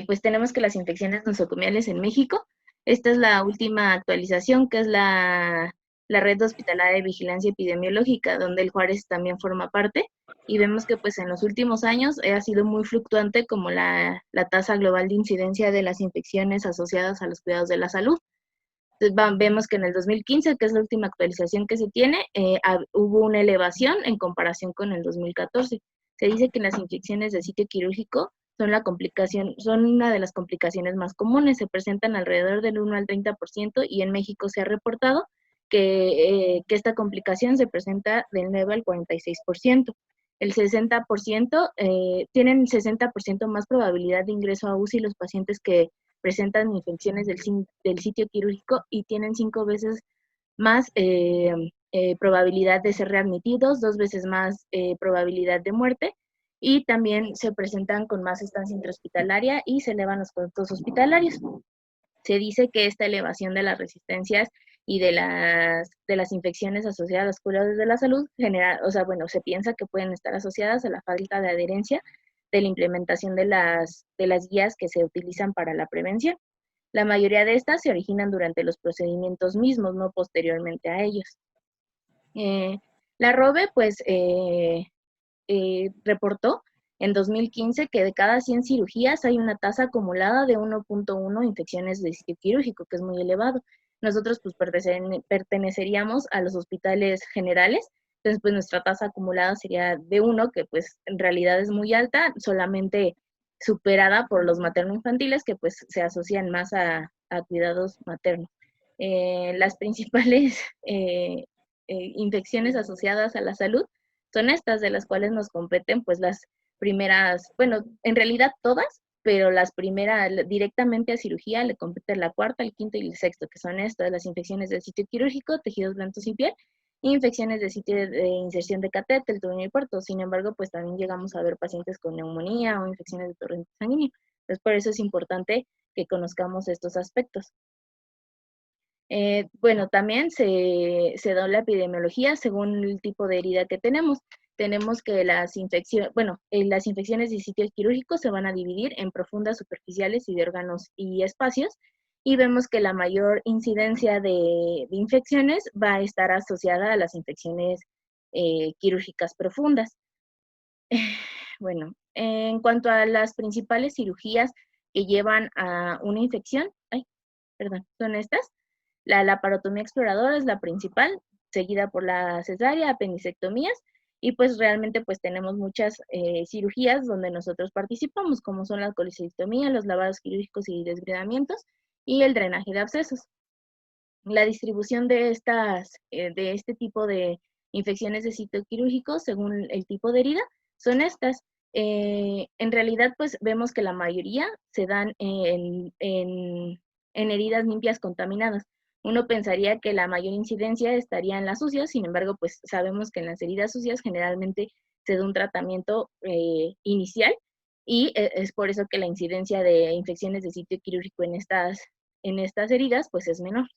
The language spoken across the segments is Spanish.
Pues tenemos que las infecciones nosocomiales en México, esta es la última actualización, que es la Red Hospitalaria de Vigilancia Epidemiológica, donde el Juárez también forma parte, y vemos que pues en los últimos años ha sido muy fluctuante como la tasa global de incidencia de las infecciones asociadas a los cuidados de la salud. Entonces, vemos que en el 2015, que es la última actualización que se tiene, hubo una elevación en comparación con el 2014. Se dice que las infecciones de sitio quirúrgico son una de las complicaciones más comunes, se presentan alrededor del 1 al 30% y en México se ha reportado que esta complicación se presenta del 9 al 46%. El 60% tienen 60% más probabilidad de ingreso a UCI los pacientes que presentan infecciones del sitio quirúrgico y tienen 5 veces más probabilidad de ser readmitidos, 2 veces más probabilidad de muerte, y también se presentan con más estancia intrahospitalaria y se elevan los costos hospitalarios. Se dice que esta elevación de las resistencias y de las infecciones asociadas a los cuidados de la salud se piensa que pueden estar asociadas a la falta de adherencia de la implementación de las guías que se utilizan para la prevención. La mayoría de estas se originan durante los procedimientos mismos, no posteriormente a ellos. La ROBE, pues, reportó en 2015 que de cada 100 cirugías hay una tasa acumulada de 1.1 infecciones de sitio quirúrgico, que es muy elevado. Nosotros pues perteneceríamos a los hospitales generales, entonces pues nuestra tasa acumulada sería de 1, que pues en realidad es muy alta, solamente superada por los materno-infantiles, que pues se asocian más a cuidados maternos. Las principales infecciones asociadas a la salud son estas de las cuales nos competen pues las primeras, bueno, en realidad todas, pero las primeras directamente a cirugía le competen la cuarta, el quinto y el sexto, que son estas, las infecciones del sitio quirúrgico, tejidos blandos y piel, y infecciones de sitio de inserción de catéter, túnel y puerto. Sin embargo, pues también llegamos a ver pacientes con neumonía o infecciones de torrente sanguíneo. Entonces, por eso es importante que conozcamos estos aspectos. Bueno, también se da la epidemiología según el tipo de herida que tenemos. Tenemos que las infecciones de sitios quirúrgicos se van a dividir en profundas, superficiales y de órganos y espacios. Y vemos que la mayor incidencia de infecciones va a estar asociada a las infecciones quirúrgicas profundas. Bueno, en cuanto a las principales cirugías que llevan a una infección, son estas. La laparotomía exploradora es la principal, seguida por la cesárea, apendicectomías, y pues realmente pues tenemos muchas cirugías donde nosotros participamos, como son la colecistectomía, los lavados quirúrgicos y desbridamientos, y el drenaje de abscesos. La distribución de este tipo de infecciones de sitio quirúrgico, según el tipo de herida, son estas. En realidad, pues vemos que la mayoría se dan en heridas limpias contaminadas. Uno pensaría que la mayor incidencia estaría en las sucias, sin embargo, pues sabemos que en las heridas sucias generalmente se da un tratamiento inicial y es por eso que la incidencia de infecciones de sitio quirúrgico en estas heridas, pues es menor.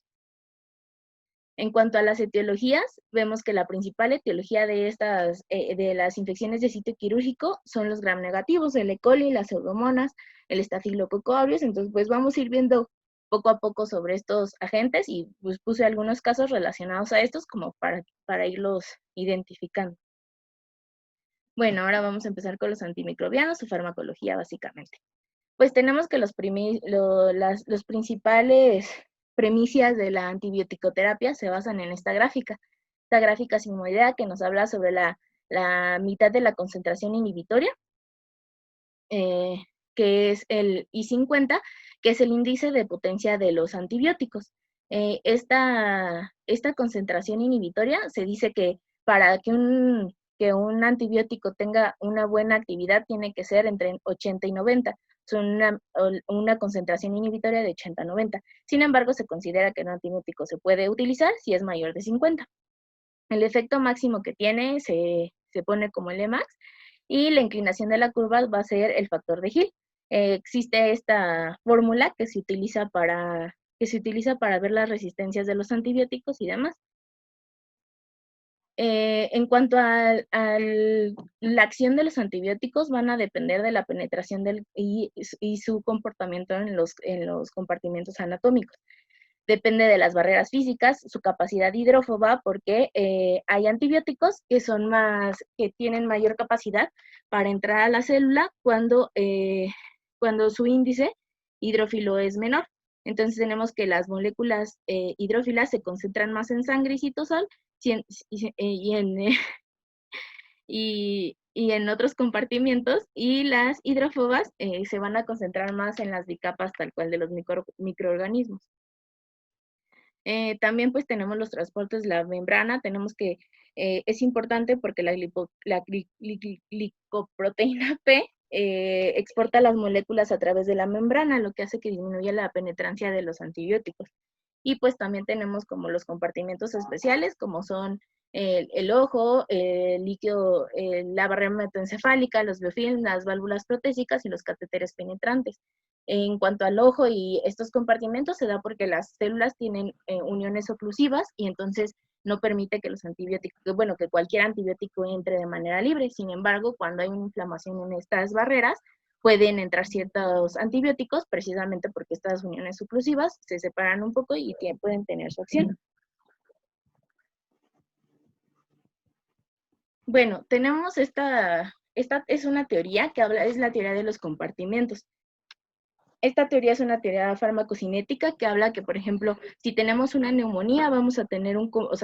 En cuanto a las etiologías, vemos que la principal etiología de las infecciones de sitio quirúrgico son los gram negativos, el E. coli, las pseudomonas, el estafilococo aureus. Entonces, pues vamos a ir viendo poco a poco sobre estos agentes y pues puse algunos casos relacionados a estos como para irlos identificando. Bueno, ahora vamos a empezar con los antimicrobianos, su farmacología básicamente. Pues tenemos que los principales premisas de la antibioticoterapia se basan en esta gráfica. Esta gráfica sigmoidea que nos habla sobre la mitad de la concentración inhibitoria, que es el I50, que es el índice de potencia de los antibióticos. Esta concentración inhibitoria se dice que para que un antibiótico tenga una buena actividad tiene que ser entre 80 y 90. Son una concentración inhibitoria de 80 a 90. Sin embargo, se considera que un antibiótico se puede utilizar si es mayor de 50. El efecto máximo que tiene se pone como el Emax y la inclinación de la curva va a ser el factor de Hill. Existe esta fórmula que se utiliza para ver las resistencias de los antibióticos y demás. En cuanto a la acción de los antibióticos, van a depender de la penetración y su comportamiento en los compartimentos anatómicos. Depende de las barreras físicas, su capacidad hidrófoba, porque hay antibióticos que tienen mayor capacidad para entrar a la célula cuando su índice hidrófilo es menor. Entonces tenemos que las moléculas hidrófilas se concentran más en sangre y citosol y en otros compartimentos, y las hidrófobas se van a concentrar más en las bicapas tal cual de los microorganismos. También pues tenemos los transportes de la membrana, es importante porque la glicoproteína P exporta las moléculas a través de la membrana, lo que hace que disminuya la penetrancia de los antibióticos. Y pues también tenemos como los compartimentos especiales, como son el ojo, el líquido, la barrera hematoencefálica, los biofilms, las válvulas protésicas y los catéteres penetrantes. En cuanto al ojo y estos compartimentos, se da porque las células tienen uniones oclusivas y entonces no permite que los antibióticos, que cualquier antibiótico entre de manera libre. Sin embargo, cuando hay una inflamación en estas barreras, pueden entrar ciertos antibióticos precisamente porque estas uniones oclusivas se separan un poco y pueden tener su acción. Bueno, tenemos esta es una teoría es la teoría de los compartimentos. Esta teoría es una teoría farmacocinética que habla que, por ejemplo, si tenemos una neumonía, vamos a tener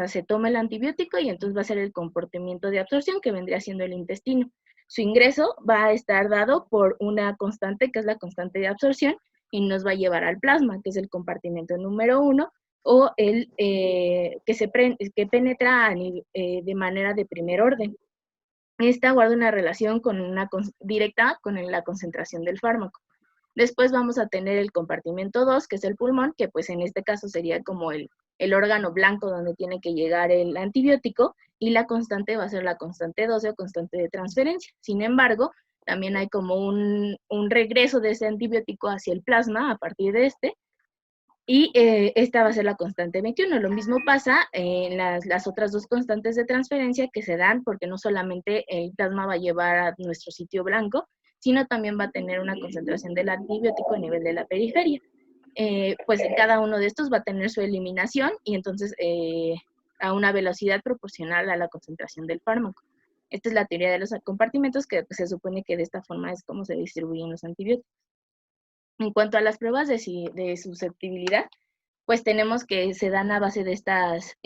se toma el antibiótico y entonces va a ser el comportamiento de absorción que vendría siendo el intestino. Su ingreso va a estar dado por una constante, que es la constante de absorción, y nos va a llevar al plasma, que es el compartimento número 1, o el que penetra de manera de primer orden. Esta guarda una relación directa con la concentración del fármaco. Después vamos a tener el compartimento 2, que es el pulmón, que pues en este caso sería como el órgano blanco donde tiene que llegar el antibiótico, y la constante va a ser la constante 12 o constante de transferencia. Sin embargo, también hay como un regreso de ese antibiótico hacia el plasma a partir de y esta va a ser la constante 21. Lo mismo pasa en las otras dos constantes de transferencia que se dan porque no solamente el plasma va a llevar a nuestro sitio blanco, sino también va a tener una concentración del antibiótico a nivel de la periferia. Pues cada uno de estos va a tener su eliminación y entonces a una velocidad proporcional a la concentración del fármaco. Esta es la teoría de los compartimentos, que pues, se supone que de esta forma es como se distribuyen los antibióticos. En cuanto a las pruebas de susceptibilidad, pues tenemos que se dan a base de estas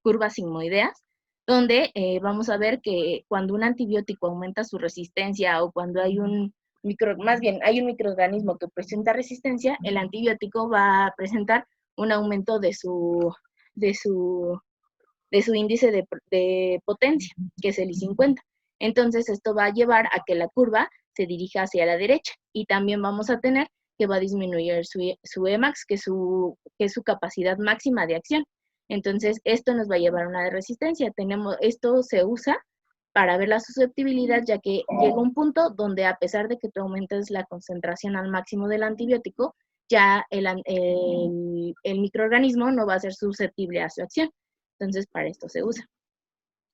curvas sigmoideas, donde vamos a ver que cuando un antibiótico aumenta su resistencia o cuando hay hay un microorganismo que presenta resistencia, el antibiótico va a presentar un aumento de su índice de potencia, que es el I50. Entonces, esto va a llevar a que la curva se dirija hacia la derecha y también vamos a tener que va a disminuir su Emax, que es su capacidad máxima de acción. Entonces, esto nos va a llevar a una resistencia. Esto se usa para ver la susceptibilidad, ya que llega un punto donde a pesar de que tú aumentes la concentración al máximo del antibiótico, ya el microorganismo no va a ser susceptible a su acción. Entonces, para esto se usa.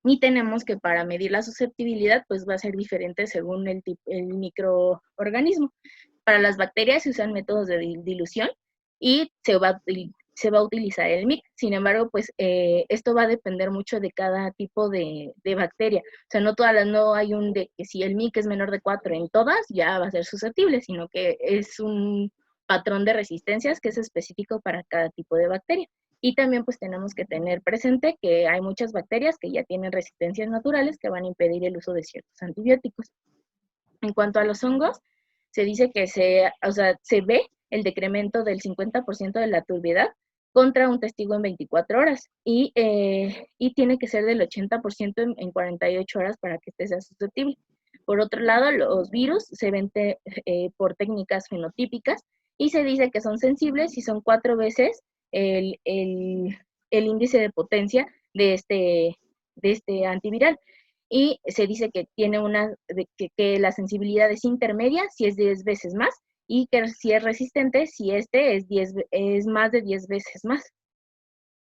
Y tenemos que para medir la susceptibilidad, pues va a ser diferente según el microorganismo. Para las bacterias se usan métodos de dilución y se va a utilizar el MIC. Sin embargo, pues esto va a depender mucho de cada tipo de bacteria. O sea, no hay de que si el MIC es menor de 4 en todas, ya va a ser susceptible, sino que es un patrón de resistencias que es específico para cada tipo de bacteria. Y también pues tenemos que tener presente que hay muchas bacterias que ya tienen resistencias naturales que van a impedir el uso de ciertos antibióticos. En cuanto a los hongos, se dice que se ve el decremento del 50% de la turbiedad contra un testigo en 24 horas y tiene que ser del 80% en 48 horas para que este sea susceptible. Por otro lado, los virus se ven por técnicas fenotípicas y se dice que son sensibles si son 4 veces el índice de potencia de este antiviral. Y se dice que tiene que la sensibilidad es intermedia si es 10 veces más, y que si es resistente si es más de 10 veces más.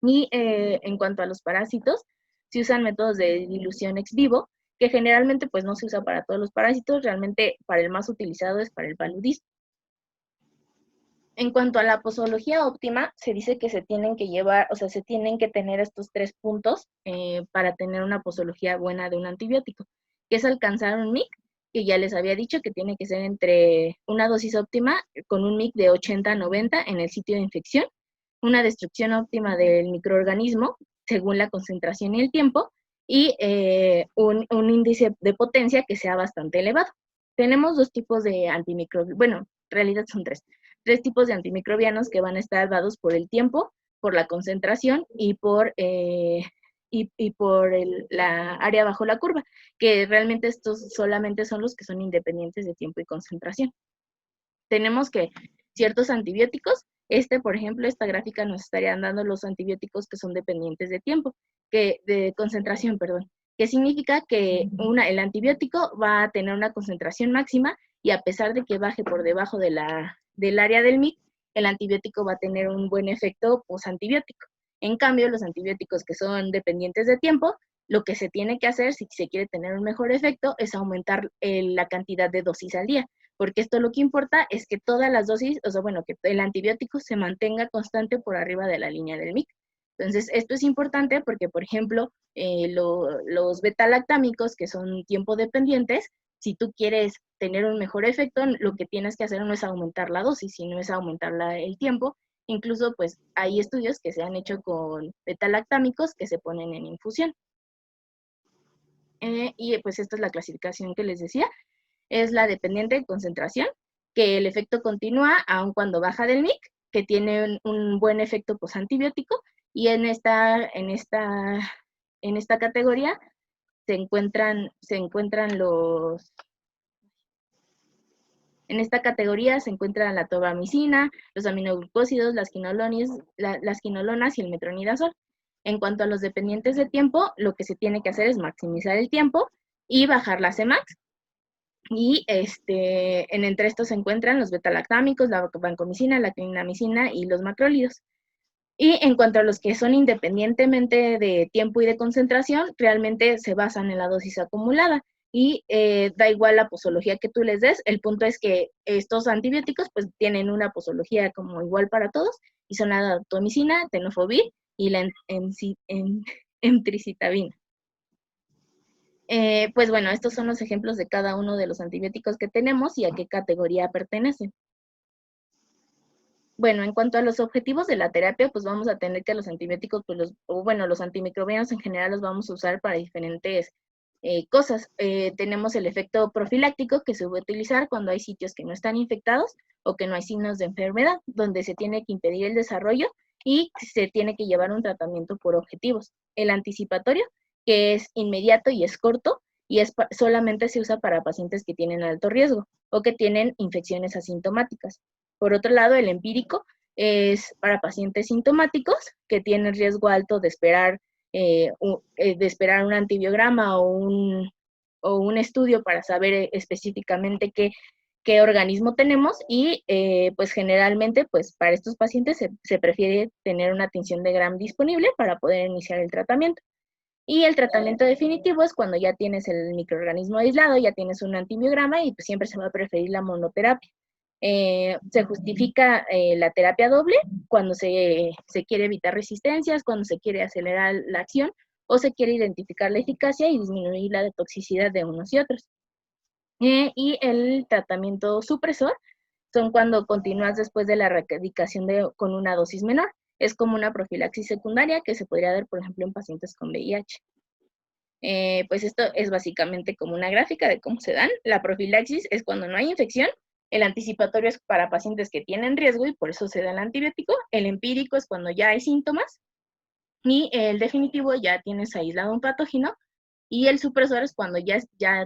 Y en cuanto a los parásitos, Se usan métodos de dilución ex vivo, que generalmente pues no se usa para todos los parásitos, realmente para el más utilizado es para el paludismo. En cuanto a la posología óptima, se dice que se tienen que llevar, o sea, se tienen que tener estos 3 puntos para tener una posología buena de un antibiótico, que es alcanzar un MIC, que ya les había dicho que tiene que ser entre una dosis óptima con un MIC de 80 a 90 en el sitio de infección, una destrucción óptima del microorganismo según la concentración y el tiempo, y un índice de potencia que sea bastante elevado. Tenemos 2 tipos de antimicrobianos, bueno, en realidad son 3 tipos de antimicrobianos que van a estar dados por el tiempo, por la concentración y por la área bajo la curva, que realmente estos solamente son los que son independientes de tiempo y concentración. Tenemos que ciertos antibióticos, por ejemplo, esta gráfica nos estaría dando los antibióticos que son dependientes de tiempo, de concentración, perdón, que significa que el antibiótico va a tener una concentración máxima y a pesar de que baje por debajo del área del MIC, el antibiótico va a tener un buen efecto posantibiótico. En cambio, los antibióticos que son dependientes de tiempo, lo que se tiene que hacer si se quiere tener un mejor efecto es aumentar la cantidad de dosis al día, porque esto lo que importa es que todas las dosis, o sea, bueno, que el antibiótico se mantenga constante por arriba de la línea del MIC. Entonces, esto es importante porque, por ejemplo, los beta-lactámicos, que son tiempo dependientes, si tú quieres tener un mejor efecto, lo que tienes que hacer no es aumentar la dosis, sino es aumentar el tiempo. Incluso, pues, hay estudios que se han hecho con beta-lactámicos que se ponen en infusión. Y pues esta es la clasificación que les decía. Es la dependiente de concentración, que el efecto continúa aun cuando baja del MIC, que tiene un buen efecto posantibiótico, y en esta categoría se encuentran en esta categoría se encuentran la tobramicina, los aminoglucósidos, las quinolonas y el metronidazol. En cuanto a los dependientes de tiempo, lo que se tiene que hacer es maximizar el tiempo y bajar la Cmax. Y entre estos se encuentran los beta-lactámicos, la vancomicina, la clindamicina y los macrólidos. Y en cuanto a los que son independientemente de tiempo y de concentración, realmente se basan en la dosis acumulada y da igual la posología que tú les des. El punto es que estos antibióticos pues tienen una posología como igual para todos y son la daptomicina, tenofovir y la emtricitabina. Pues bueno, estos son los ejemplos de cada uno de los antibióticos que tenemos y a qué categoría pertenecen. Bueno, en cuanto a los objetivos de la terapia, pues vamos a tener que los antibióticos, pues los antimicrobianos en general los vamos a usar para diferentes cosas. Tenemos el efecto profiláctico que se va a utilizar cuando hay sitios que no están infectados o que no hay signos de enfermedad, donde se tiene que impedir el desarrollo y se tiene que llevar un tratamiento por objetivos. El anticipatorio, que es inmediato y es corto, y solamente se usa para pacientes que tienen alto riesgo o que tienen infecciones asintomáticas. Por otro lado, el empírico es para pacientes sintomáticos que tienen riesgo alto de esperar un antibiograma o un estudio para saber específicamente qué organismo tenemos y pues generalmente pues para estos pacientes se prefiere tener una tinción de Gram disponible para poder iniciar el tratamiento. Y el tratamiento definitivo es cuando ya tienes el microorganismo aislado, ya tienes un antibiograma y pues siempre se va a preferir la monoterapia. Se justifica la terapia doble cuando se quiere evitar resistencias, cuando se quiere acelerar la acción o se quiere identificar la eficacia y disminuir la toxicidad de unos y otros. Y el tratamiento supresor son cuando continúas después de la erradicación con una dosis menor. Es como una profilaxis secundaria que se podría dar, por ejemplo, en pacientes con VIH. Pues esto es básicamente como una gráfica de cómo se dan. La profilaxis es cuando no hay infección, el anticipatorio es para pacientes que tienen riesgo y por eso se da el antibiótico, el empírico es cuando ya hay síntomas y el definitivo ya tienes aislado un patógeno y el supresor es cuando ya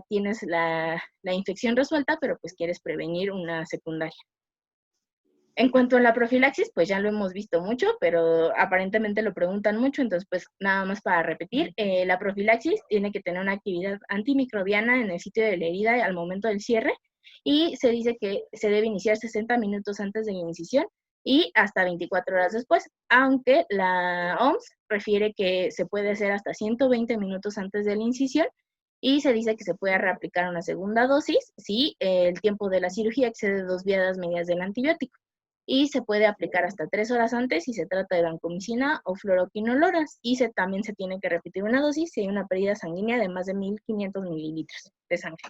tienes la infección resuelta, pero pues quieres prevenir una secundaria. En cuanto a la profilaxis, pues ya lo hemos visto mucho, pero aparentemente lo preguntan mucho, entonces pues nada más para repetir, la profilaxis tiene que tener una actividad antimicrobiana en el sitio de la herida al momento del cierre y se dice que se debe iniciar 60 minutos antes de la incisión y hasta 24 horas después, aunque la OMS refiere que se puede hacer hasta 120 minutos antes de la incisión y se dice que se puede reaplicar una segunda dosis si el tiempo de la cirugía excede 2 viadas medias del antibiótico y se puede aplicar hasta 3 horas antes si se trata de vancomicina o fluoroquinolonas y también se tiene que repetir una dosis si hay una pérdida sanguínea de más de 1.500 mililitros de sangre.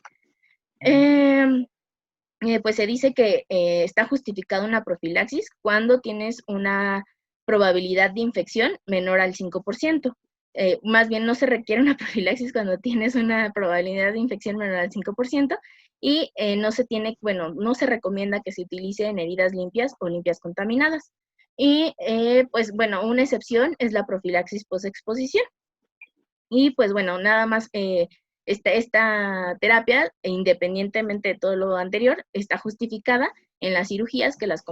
Pues se dice que está justificada una profilaxis cuando tienes una probabilidad de infección menor al 5%. Más bien no se requiere una profilaxis cuando tienes una probabilidad de infección menor al 5% y no se tiene, bueno, no se recomienda que se utilice en heridas limpias o limpias contaminadas. Y pues bueno, una excepción es la profilaxis post-exposición. Y pues bueno, nada más esta terapia, independientemente de todo lo anterior, está justificada en las cirugías que las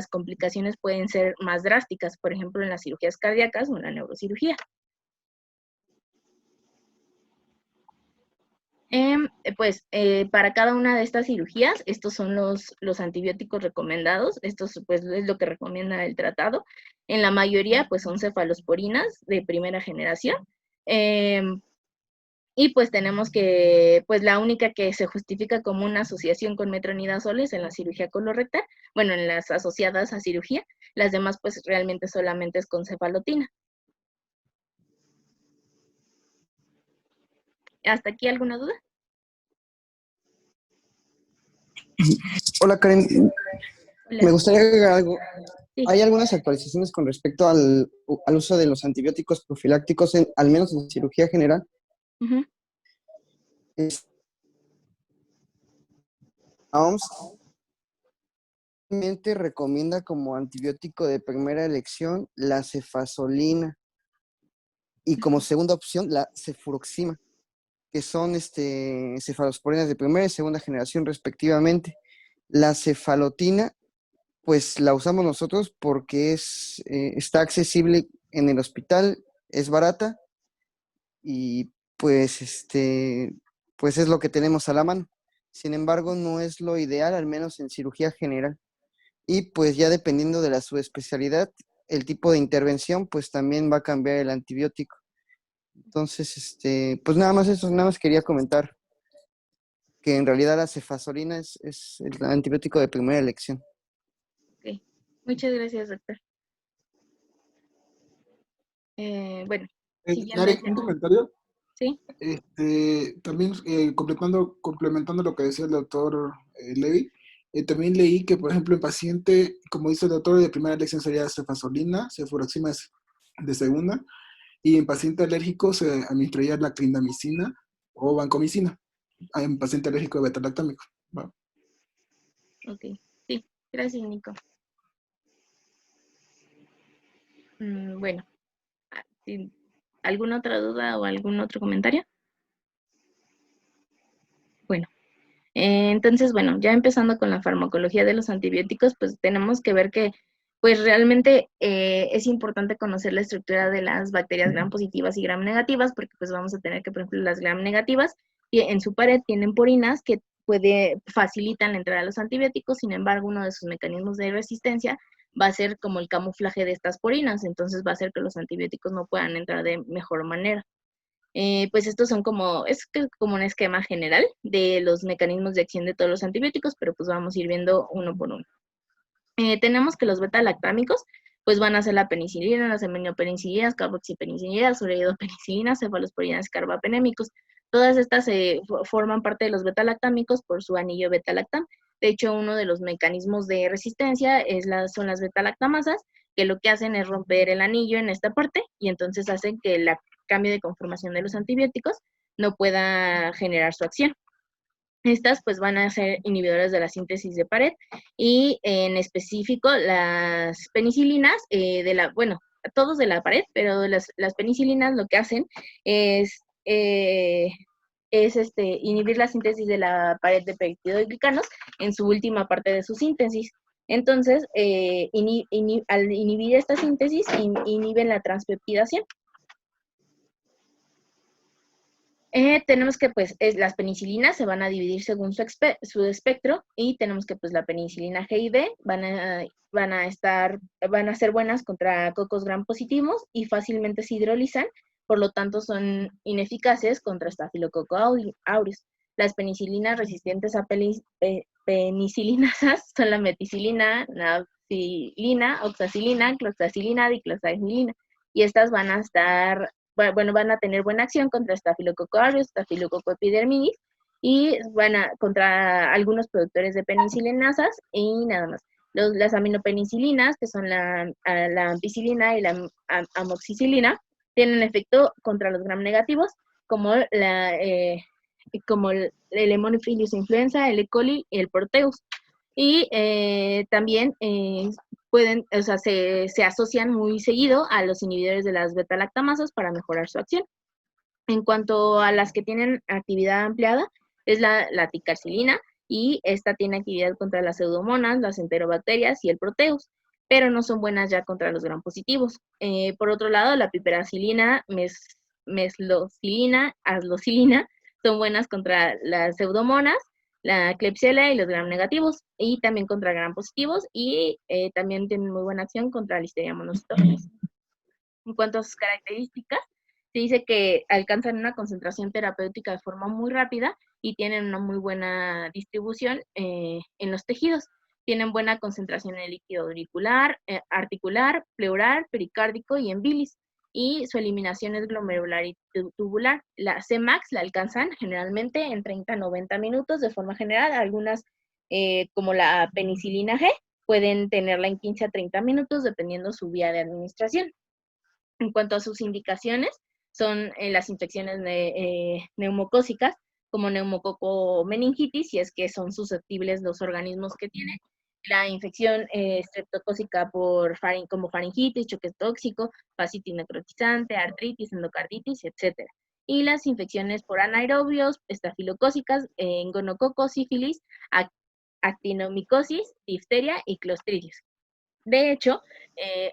complicaciones pueden ser más drásticas, por ejemplo, en las cirugías cardíacas o en la neurocirugía. Pues para cada una de estas cirugías, estos son los antibióticos recomendados, estos pues es lo que recomienda el tratado. En la mayoría pues son cefalosporinas de primera generación. Y pues tenemos que, pues la única que se justifica como una asociación con metronidazol es en la cirugía colorectal, bueno, en las asociadas a cirugía, las demás pues realmente solamente es con cefalotina. ¿Hasta aquí alguna duda? Hola Karen, Hola. me gustaría agregar algo. Sí. Hay algunas actualizaciones con respecto al uso de los antibióticos profilácticos, al menos en cirugía general. Uh-huh. La OMS recomienda como antibiótico de primera elección la cefazolina y como segunda opción la cefuroxima, que son cefalosporinas de primera y segunda generación respectivamente. La cefalotina pues la usamos nosotros porque está accesible en el hospital, es barata y pues es lo que tenemos a la mano. Sin embargo, no es lo ideal, al menos en cirugía general. Y pues ya dependiendo de la subespecialidad, el tipo de intervención, pues también va a cambiar el antibiótico. Entonces, pues nada más eso, nada más quería comentar que en realidad la cefazolina es el antibiótico de primera elección. Ok. Muchas gracias, doctor. Bueno, siguiendo Karen, el un tema. comentario. ¿Sí? También complementando lo que decía el doctor Levy, también leí que, por ejemplo, en paciente, como dice el doctor, de primera elección sería cefazolina, cefuroxima es de segunda, y en paciente alérgico se administraría la clindamicina o vancomicina, en paciente alérgico de beta-lactámico. ¿Va? Ok. Sí, gracias, Nico. Bueno, ¿sí? ¿Alguna otra duda o algún otro comentario? Bueno. Entonces, bueno, ya empezando con la farmacología de los antibióticos, pues tenemos que ver que, pues realmente es importante conocer la estructura de las bacterias gram positivas y gram negativas, porque pues vamos a tener que, por ejemplo, las gram negativas en su pared tienen porinas que facilitan la entrada de los antibióticos, sin embargo, uno de sus mecanismos de resistencia va a ser como el camuflaje de estas porinas, entonces va a hacer que los antibióticos no puedan entrar de mejor manera. Pues estos son como un esquema general de los mecanismos de acción de todos los antibióticos, pero pues vamos a ir viendo uno por uno. Tenemos que los beta-lactámicos, pues van a ser la penicilina, las aminopenicilinas, carboxipenicilinas, uridopenicilinas, cefalosporinas, carbapenémicos. Todas estas forman parte de los beta-lactámicos por su anillo beta-lactam. De hecho, uno de los mecanismos de resistencia son las beta-lactamasas, que lo que hacen es romper el anillo en esta parte y entonces hacen que el cambio de conformación de los antibióticos no pueda generar su acción. Estas pues van a ser inhibidoras de la síntesis de pared y en específico las penicilinas bueno, todos de la pared, pero las penicilinas lo que hacen es inhibir la síntesis de la pared de peptidoglicanos en su última parte de su síntesis. Entonces, al inhibir esta síntesis, inhiben la transpeptidación. Tenemos que, pues, las penicilinas se van a dividir según su espectro, y tenemos que, pues, la penicilina G y B van a ser buenas contra cocos gram positivos y fácilmente se hidrolizan, por lo tanto son ineficaces contra estafilococo aureus. Las penicilinas resistentes a penicilinasas son la meticilina, nafcilina, oxacilina, cloxacilina, dicloxacilina, y estas van a tener buena acción contra estafilococo aureus, estafilococo epidermidis, y contra algunos productores de penicilinasas y nada más. Las aminopenicilinas, que son la ampicilina y la amoxicilina, tienen efecto contra los gram negativos, como el Hemophilus influenza, el E. coli y el Proteus. Y también se asocian muy seguido a los inhibidores de las beta-lactamasas para mejorar su acción. En cuanto a las que tienen actividad ampliada, es la ticarcilina, y esta tiene actividad contra las pseudomonas, las enterobacterias y el Proteus, pero no son buenas ya contra los gram positivos. Por otro lado, la piperacilina, meslocilina, aslocilina, son buenas contra las pseudomonas, la Klebsiella y los gram negativos, y también contra gram positivos, y también tienen muy buena acción contra Listeria monocytogenes. En cuanto a sus características, se dice que alcanzan una concentración terapéutica de forma muy rápida y tienen una muy buena distribución en los tejidos. Tienen buena concentración en el líquido auricular, articular, pleural, pericárdico y en bilis. Y su eliminación es glomerular y tubular. La Cmax la alcanzan generalmente en 30 a 90 minutos de forma general. Algunas, como la penicilina G, pueden tenerla en 15 a 30 minutos dependiendo su vía de administración. En cuanto a sus indicaciones, son las infecciones neumocócicas, como neumococo meningitis, si es que son susceptibles los organismos que tienen, la infección streptocócica como faringitis, choque tóxico, fascitis necrotizante, artritis, endocarditis, etc. Y las infecciones por anaerobios, estafilocócicas, gonococo, sífilis, actinomicosis, difteria y clostridios. De hecho,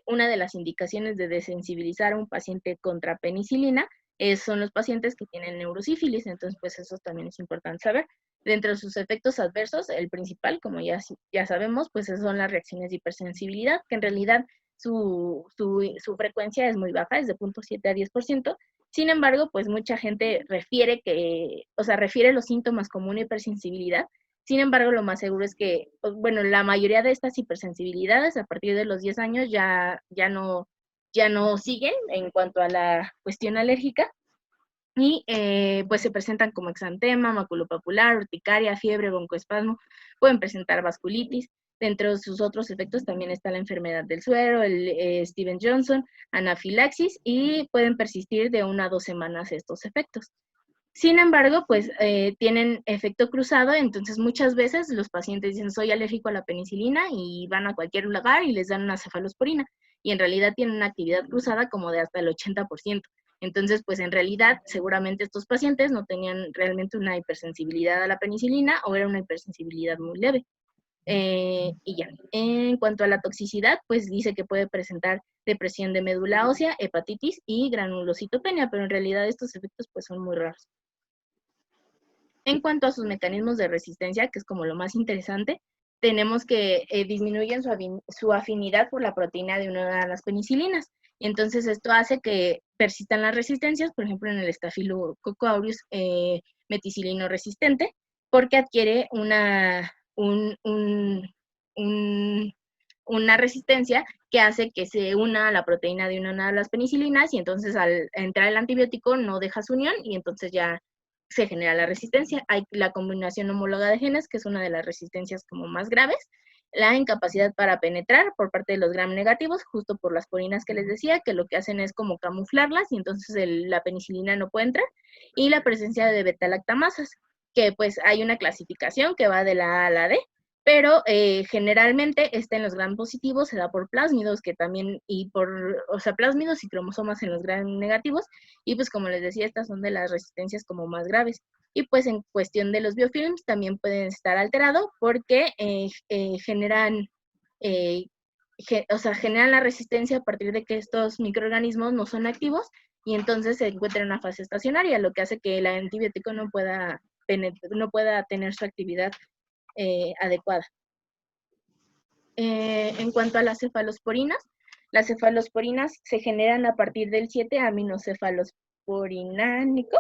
una de las indicaciones de desensibilizar a un paciente contra penicilina son los pacientes que tienen neurosífilis, entonces pues eso también es importante saber. Dentro de sus efectos adversos, el principal, como ya sabemos, pues son las reacciones de hipersensibilidad, que en realidad su frecuencia es muy baja, es de 0.7 a 10%. Sin embargo, pues mucha gente refiere los síntomas como una hipersensibilidad. Sin embargo, lo más seguro es que, bueno, la mayoría de estas hipersensibilidades a partir de los 10 años ya no siguen en cuanto a la cuestión alérgica, y pues se presentan como exantema, maculopapular, urticaria, fiebre, broncoespasmo, pueden presentar vasculitis. Dentro de sus otros efectos también está la enfermedad del suero, el Stevens-Johnson, anafilaxis, y pueden persistir de 1 a 2 semanas estos efectos. Sin embargo, pues tienen efecto cruzado, entonces muchas veces los pacientes dicen soy alérgico a la penicilina y van a cualquier lugar y les dan una cefalosporina, y en realidad tienen una actividad cruzada como de hasta el 80%. Entonces, pues en realidad seguramente estos pacientes no tenían realmente una hipersensibilidad a la penicilina o era una hipersensibilidad muy leve. Y ya, en cuanto a la toxicidad, pues dice que puede presentar depresión de médula ósea, hepatitis y granulocitopenia, pero en realidad estos efectos pues son muy raros. En cuanto a sus mecanismos de resistencia, que es como lo más interesante, tenemos que disminuyen su afinidad por la proteína de una de las penicilinas. Y entonces esto hace que persistan las resistencias, por ejemplo en el Staphylococcus aureus meticilino resistente, porque adquiere una resistencia que hace que se una a la proteína de una de las penicilinas, y entonces al entrar el antibiótico no deja su unión y entonces ya se genera la resistencia. Hay la combinación homóloga de genes, que es una de las resistencias como más graves, la incapacidad para penetrar por parte de los gram negativos, justo por las porinas que les decía, que lo que hacen es como camuflarlas y entonces la penicilina no puede entrar, y la presencia de beta-lactamasas, que pues hay una clasificación que va de la A a la D, pero generalmente en los gram positivos se da por plásmidos, que también, plásmidos y cromosomas en los gram negativos, y pues como les decía, estas son de las resistencias como más graves. Y pues en cuestión de los biofilms también pueden estar alterados porque generan la resistencia a partir de que estos microorganismos no son activos y entonces se encuentra en una fase estacionaria, lo que hace que el antibiótico no pueda tener su actividad adecuada. En cuanto a las cefalosporinas se generan a partir del 7-aminocefalosporinánico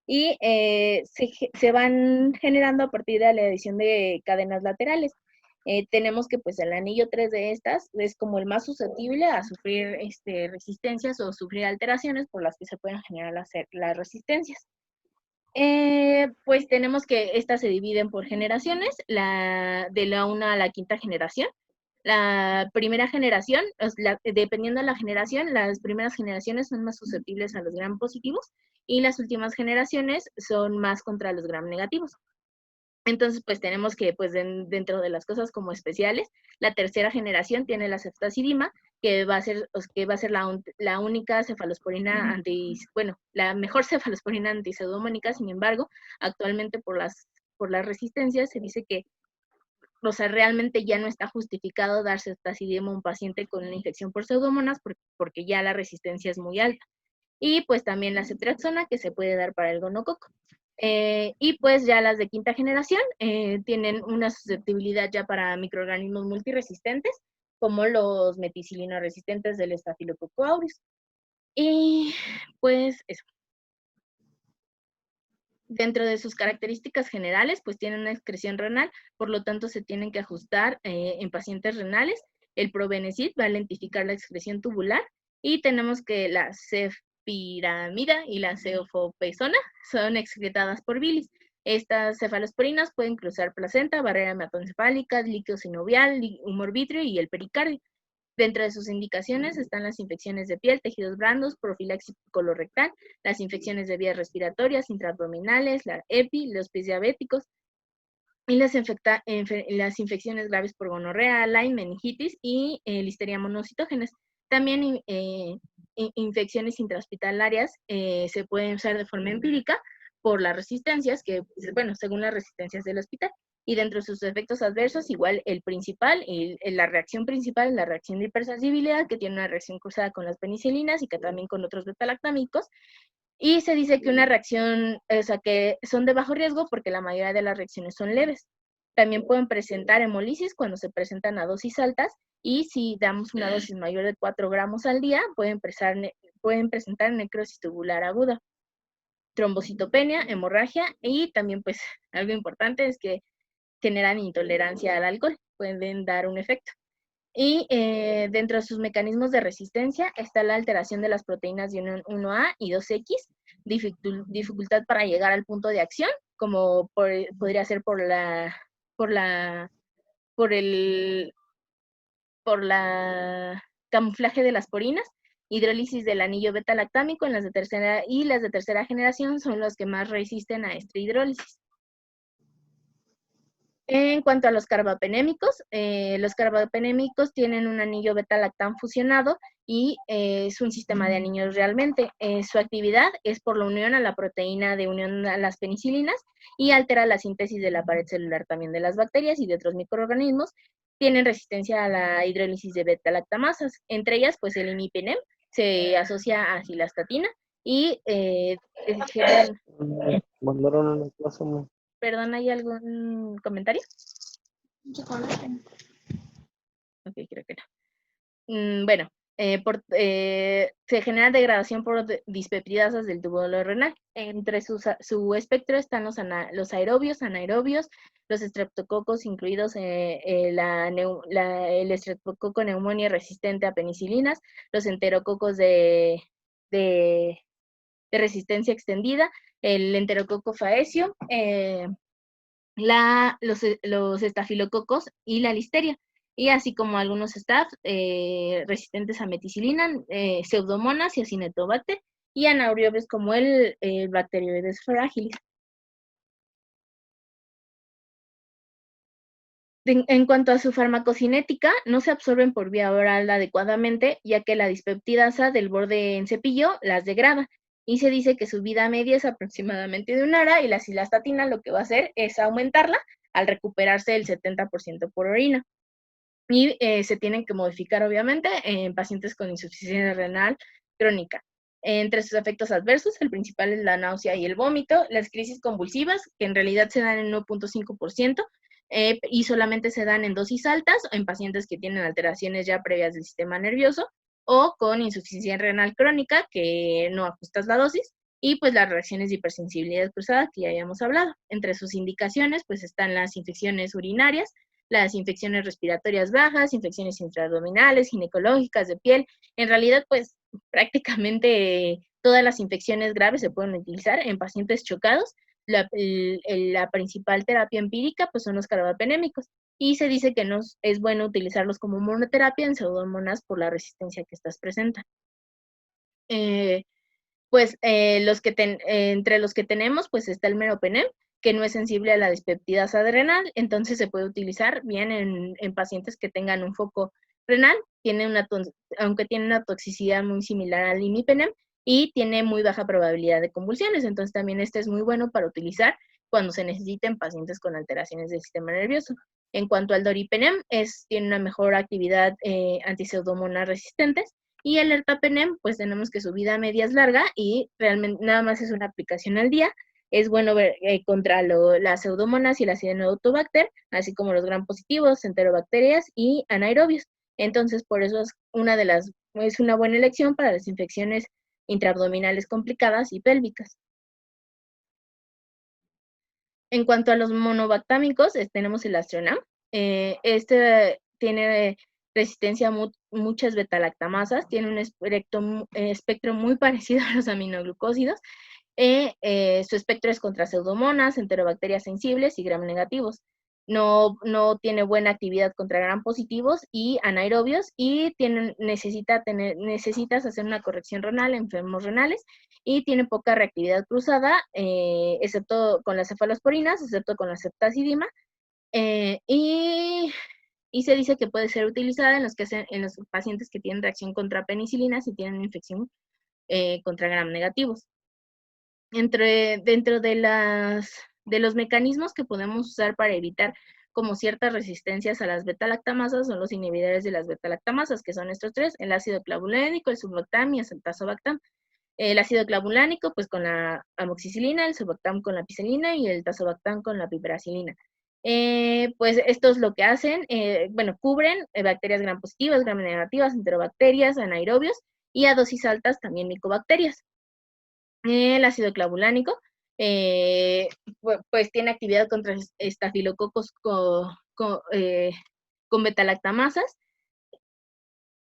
y se van generando a partir de la adición de cadenas laterales. Tenemos que pues el anillo 3 de estas es como el más susceptible a sufrir resistencias o sufrir alteraciones por las que se pueden generar las resistencias. Pues tenemos que estas se dividen por generaciones, de la 1 a la 5ª generación. La primera generación, dependiendo de la generación, las primeras generaciones son más susceptibles a los gram positivos y las últimas generaciones son más contra los gram negativos. Entonces, pues tenemos que, pues dentro de las cosas como especiales, la tercera generación tiene la ceftazidima, que va a ser la única cefalosporina la mejor cefalosporina antiseudomónica. Sin embargo, actualmente por las resistencias se dice que, o sea, realmente ya no está justificado dar ceftazidima a un paciente con una infección por pseudomonas porque ya la resistencia es muy alta. Y pues también la ceftriaxona, que se puede dar para el gonococo. Y pues ya las de 5ª generación tienen una susceptibilidad ya para microorganismos multiresistentes, como los meticilino resistentes del Staphylococcus aureus. Y pues eso. Dentro de sus características generales, pues tienen una excreción renal, por lo tanto se tienen que ajustar en pacientes renales. El probenecid va a lentificar la excreción tubular y tenemos que la cefpiramida y la cefopezona son excretadas por bilis. Estas cefalosporinas pueden cruzar placenta, barrera hematoencefálica, líquido sinovial, humor vítreo y el pericardio. Dentro de sus indicaciones están las infecciones de piel, tejidos blandos, profilaxis colorectal, las infecciones de vías respiratorias, intraabdominales, la EPI, los pies diabéticos, y las infecciones graves por gonorrea, Lyme, meningitis y listeria monocitógenes. También infecciones intrahospitalarias se pueden usar de forma empírica por las resistencias, según las resistencias del hospital. Y dentro de sus efectos adversos, igual la reacción principal es la reacción de hipersensibilidad, que tiene una reacción cruzada con las penicilinas y que también con otros beta-lactámicos. Y se dice que una reacción, que son de bajo riesgo porque la mayoría de las reacciones son leves. También pueden presentar hemolisis cuando se presentan a dosis altas, y si damos una dosis mayor de 4 gramos al día, pueden presentar necrosis tubular aguda, trombocitopenia, hemorragia, y también pues algo importante es que generan intolerancia al alcohol, pueden dar un efecto. Y dentro de sus mecanismos de resistencia está la alteración de las proteínas de unión 1A y 2X, dificultad para llegar al punto de acción, como podría ser por el camuflaje de las porinas, hidrólisis del anillo beta-lactámico en las de tercera generación son los que más resisten a esta hidrólisis. En cuanto a los carbapenémicos tienen un anillo beta-lactam fusionado y es un sistema de anillos realmente. Su actividad es por la unión a la proteína de unión a las penicilinas y altera la síntesis de la pared celular también de las bacterias y de otros microorganismos. Tienen resistencia a la hidrólisis de beta-lactamasas. Entre ellas, pues el imipenem se asocia a cilastatina y Mandaron una clase muy... Perdón, ¿hay algún comentario? Chocolate. Ok, creo que no. Bueno, se genera degradación por dispeptidasas del túbulo renal. Entre su espectro están los aerobios, anaerobios, los estreptococos, incluidos el estreptococo neumonía resistente a penicilinas, los enterococos de resistencia extendida, el enterococo faecio, los estafilococos y la listeria, y así como algunos staph resistentes a meticilina, pseudomonas y acinetobacter, y anaerobios como el Bacteroides fragilis. En cuanto a su farmacocinética, no se absorben por vía oral adecuadamente, ya que la dispeptidasa del borde en cepillo las degrada, y se dice que su vida media es aproximadamente de 1 hora, y la cilastatina lo que va a hacer es aumentarla al recuperarse el 70% por orina. Y se tienen que modificar, obviamente, en pacientes con insuficiencia renal crónica. Entre sus efectos adversos, el principal es la náusea y el vómito, las crisis convulsivas, que en realidad se dan en 1.5%, y solamente se dan en dosis altas en pacientes que tienen alteraciones ya previas del sistema nervioso o con insuficiencia renal crónica, que no ajustas la dosis, y pues las reacciones de hipersensibilidad cruzada que ya habíamos hablado. Entre sus indicaciones pues están las infecciones urinarias, las infecciones respiratorias bajas, infecciones intraabdominales, ginecológicas, de piel. En realidad pues prácticamente todas las infecciones graves se pueden utilizar en pacientes chocados. La principal terapia empírica pues son los carbapenémicos, y se dice que no es bueno utilizarlos como monoterapia en pseudomonas por la resistencia que estas presentan. Entre los que tenemos pues está el meropenem, que no es sensible a la dispeptidasa renal, entonces se puede utilizar bien en pacientes que tengan un foco renal, aunque tiene una toxicidad muy similar al imipenem y tiene muy baja probabilidad de convulsiones, entonces también este es muy bueno para utilizar cuando se necesiten pacientes con alteraciones del sistema nervioso. En cuanto al doripenem, tiene una mejor actividad antiseudomonas resistentes, y el ertapenem, pues tenemos que su vida media es larga y realmente nada más es una aplicación al día. Es bueno ver contra las pseudomonas y la acinetobacter, así como los gram positivos, enterobacterias y anaerobios. Entonces, por eso es una buena elección para las infecciones intraabdominales complicadas y pélvicas. En cuanto a los monobactámicos, tenemos el Astronam. Este tiene resistencia a muchas betalactamasas, tiene un espectro muy parecido a los aminoglucósidos. Su espectro es contra pseudomonas, enterobacterias sensibles y gram negativos. No tiene buena actividad contra gram positivos y anaerobios, y necesitas hacer una corrección renal en enfermos renales, y tiene poca reactividad cruzada, excepto con las cefalosporinas, excepto con la ceftazidima, y se dice que puede ser utilizada en los pacientes que tienen reacción contra penicilina si tienen infección contra gram negativos. Dentro de los mecanismos que podemos usar para evitar como ciertas resistencias a las beta-lactamasas son los inhibidores de las beta-lactamasas, que son estos tres: el ácido clavulánico, el subbactam y el tazobactam. El ácido clavulánico pues con la amoxicilina, el subbactam con la picilina y el tazobactam con la piperacilina. Pues esto es lo que hacen, cubren bacterias gram positivas, gram negativas, enterobacterias, anaerobios, y a dosis altas también micobacterias. El ácido clavulánico pues tiene actividad contra estafilococos con betalactamasas,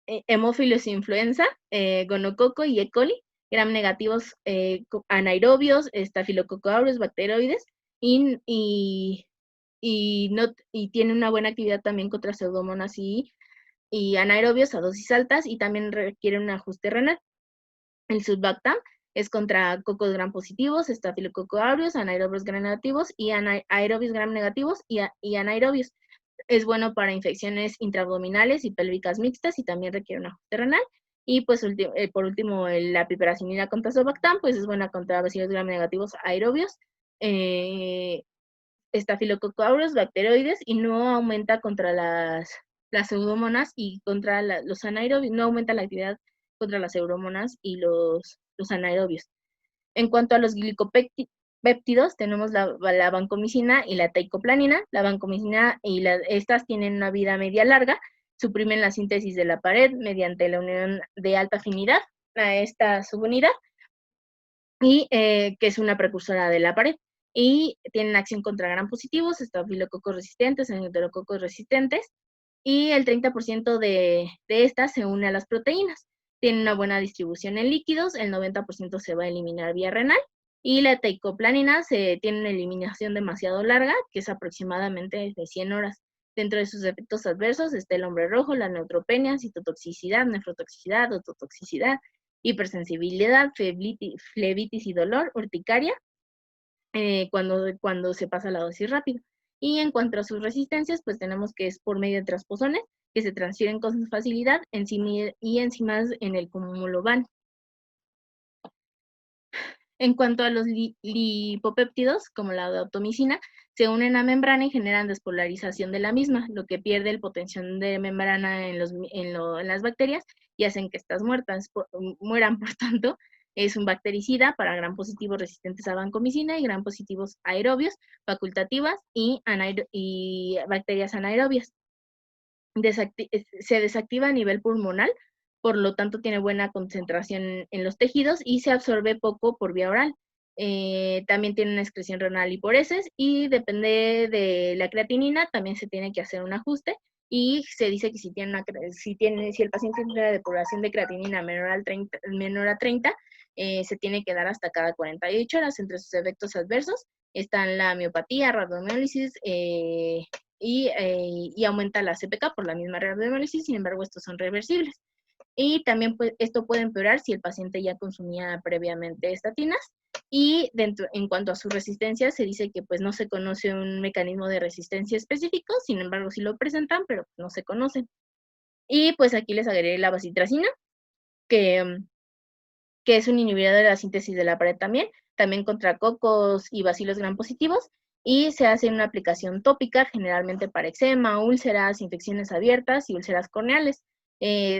hemófilos influenza, gonococo y E. coli, gram negativos anaerobios, estafilococo aureus, bacteroides, y tiene una buena actividad también contra pseudomonas y anaerobios a dosis altas, y también requiere un ajuste renal. El subbactam es contra cocos gram positivos, estafilococo aureus, anaerobios gram negativos y aerobios gram negativos y anaerobios. Es bueno para infecciones intraabdominales y pélvicas mixtas, y también requiere un ajuste renal. Y pues por último, la piperacilina con tazobactam, pues es buena contra bacilos gram negativos aerobios, estafilococo aureus, bacteroides, y no aumenta contra las pseudomonas y contra los anaerobios, no aumenta la actividad contra las pseudomonas y los anaerobios. En cuanto a los glicopéptidos, tenemos la vancomicina y la teicoplanina. La vancomicina estas tienen una vida media larga, suprimen la síntesis de la pared mediante la unión de alta afinidad a esta subunidad, y que es una precursora de la pared, y tienen acción contra gram positivos, estafilococos resistentes, enterococos resistentes, y el 30% de estas se une a las proteínas. Tiene una buena distribución en líquidos, el 90% se va a eliminar vía renal, y la teicoplanina tiene una eliminación demasiado larga, que es aproximadamente de 100 horas. Dentro de sus efectos adversos está el hombre rojo, la neutropenia, citotoxicidad, nefrotoxicidad, ototoxicidad, hipersensibilidad, flebitis y dolor, urticaria, cuando se pasa la dosis rápido. Y en cuanto a sus resistencias, pues tenemos que es por medio de transposones, que se transfieren con facilidad, y enzimas en el cumuloban. En cuanto a los lipopéptidos, como la daptomicina, se unen a membrana y generan despolarización de la misma, lo que pierde el potencial de membrana en las bacterias y hacen que estas mueran. Por tanto, Es un bactericida para gram positivos resistentes a vancomicina y gram positivos aerobios, facultativas y bacterias anaerobias. Se desactiva a nivel pulmonar, por lo tanto tiene buena concentración en los tejidos y se absorbe poco por vía oral. También tiene una excreción renal y por heces, y depende de la creatinina, también se tiene que hacer un ajuste, y se dice que si el paciente tiene una depuración de creatinina menor a 30, se tiene que dar hasta cada 48 horas. Entre sus efectos adversos están la miopatía, rabdomiólisis, y aumenta la CPK por la misma rabdomiólisis. Sin embargo, estos son reversibles. Y también esto puede empeorar si el paciente ya consumía previamente estatinas. Y en cuanto a su resistencia, se dice que pues no se conoce un mecanismo de resistencia específico, sin embargo sí lo presentan, pero no se conocen. Y pues aquí les agregué la bacitracina, que es un inhibidor de la síntesis de la pared también contra cocos y bacilos gram positivos, y se hace una aplicación tópica, generalmente para eczema, úlceras, infecciones abiertas y úlceras corneales.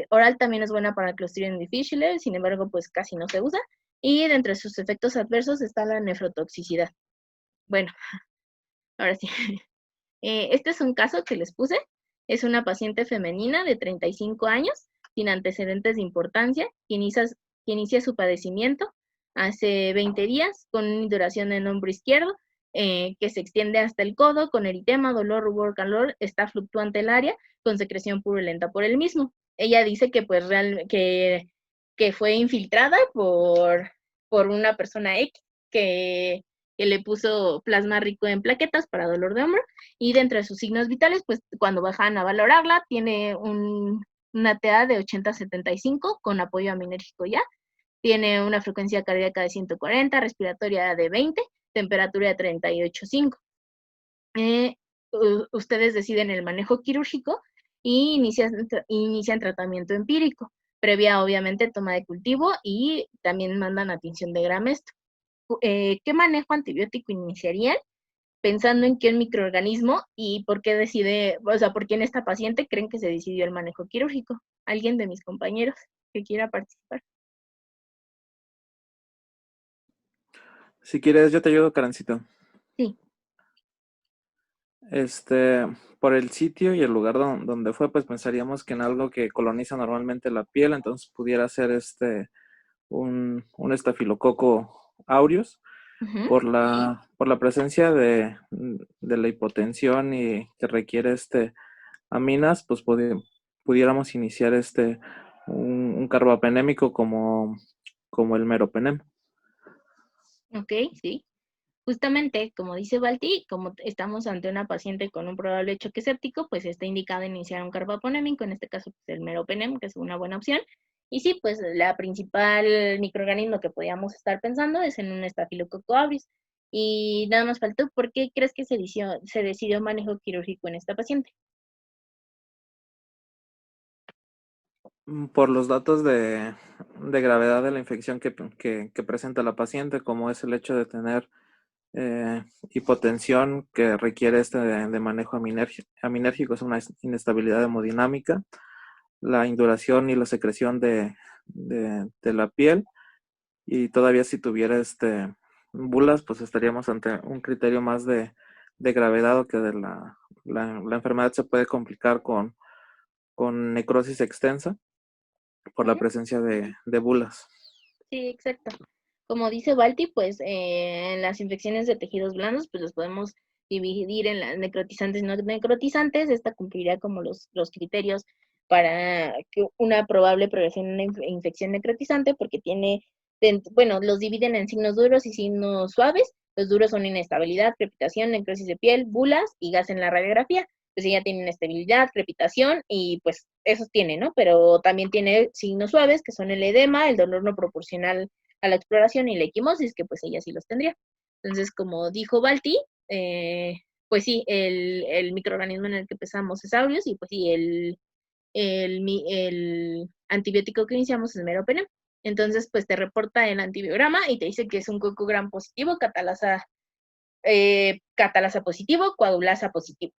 Oral también es buena para Clostridium difficile, sin embargo, pues casi no se usa. Y de entre sus efectos adversos está la nefrotoxicidad. Bueno, ahora sí. Este es un caso que les puse. Es una paciente femenina de 35 años, sin antecedentes de importancia, que inicia su padecimiento hace 20 días, con una duración en hombro izquierdo, que se extiende hasta el codo, con eritema, dolor, rubor, calor. Está fluctuante el área, con secreción purulenta por el mismo. Ella dice que pues que fue infiltrada por una persona X que le puso plasma rico en plaquetas para dolor de hombro, y dentro de sus signos vitales, pues cuando bajan a valorarla, tiene una TA de 80-75 con apoyo aminérgico ya, tiene una frecuencia cardíaca de 140, respiratoria de 20, temperatura de 38,5. Ustedes deciden el manejo quirúrgico y inician tratamiento empírico, previa obviamente toma de cultivo, y también mandan a tinción de Gram-Esto. ¿Qué manejo antibiótico iniciarían? Pensando en qué microorganismo y por qué por qué en esta paciente creen que se decidió el manejo quirúrgico. ¿Alguien de mis compañeros que quiera participar? Si quieres, yo te ayudo, Karancito. Sí. Por el sitio y el lugar donde fue, pues pensaríamos que en algo que coloniza normalmente la piel, entonces pudiera ser un estafilococo aureus, Uh-huh. por la presencia de la hipotensión y que requiere aminas, pues pudiéramos iniciar un carbapenémico como el meropenem. Ok, sí. Justamente, como dice Balti, como estamos ante una paciente con un probable choque séptico, pues está indicado iniciar un carbaponémico, en este caso pues, el meropenem, que es una buena opción. Y sí, pues la principal microorganismo que podíamos estar pensando es en un estafilococo aureus. Y nada más faltó, ¿por qué crees que se decidió manejo quirúrgico en esta paciente? Por los datos de gravedad de la infección que presenta la paciente, como es el hecho de tener hipotensión que requiere de manejo aminérgico, es una inestabilidad hemodinámica, la induración y la secreción de la piel, y todavía si tuviera bulas, pues estaríamos ante un criterio más de gravedad, o que de la enfermedad se puede complicar con necrosis extensa por la presencia de bulas. Sí, exacto. Como dice Balti, pues en las infecciones de tejidos blandos, pues los podemos dividir en las necrotizantes y no necrotizantes. Esta cumpliría como los criterios para que una probable progresión en una infección necrotizante, porque los dividen en signos duros y signos suaves. Los duros son inestabilidad, crepitación, necrosis de piel, bulas y gas en la radiografía. Pues ella tiene inestabilidad, crepitación y pues esos tiene, ¿no? Pero también tiene signos suaves, que son el edema, el dolor no proporcional a la exploración y la equimosis, que pues ella sí los tendría. Entonces, como dijo Balti, pues sí, el microorganismo en el que empezamos es aureus, y pues sí, el antibiótico que iniciamos es meropenem. Entonces, pues te reporta el antibiograma y te dice que es un coco gram positivo, catalasa positivo, coagulasa positivo.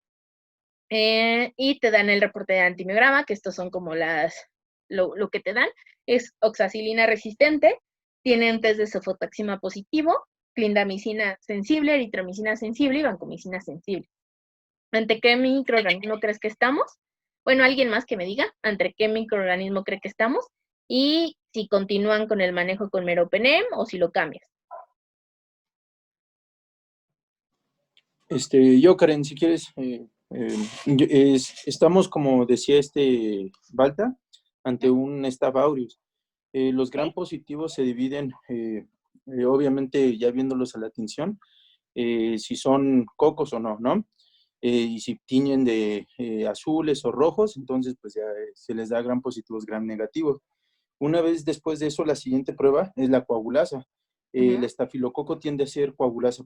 Y te dan el reporte de antimiograma, que estos son como lo que te dan, es oxacilina resistente, tienen test de cefotaxima positivo, clindamicina sensible, eritromicina sensible y vancomicina sensible. ¿Ante qué microorganismo crees que estamos? Bueno, alguien más que me diga ante qué microorganismo cree que estamos y si continúan con el manejo con meropenem o si lo cambias. Yo, Karen, si quieres, estamos, como decía Balta, ante un Staph aureus. Los gram positivos se dividen, obviamente, ya viéndolos a la tinción, si son cocos o no, ¿no? Y si tiñen de azules o rojos, entonces pues ya se les da gram positivos, gram negativos. Una vez después de eso, la siguiente prueba es la coagulasa. El estafilococo tiende a ser coagulasa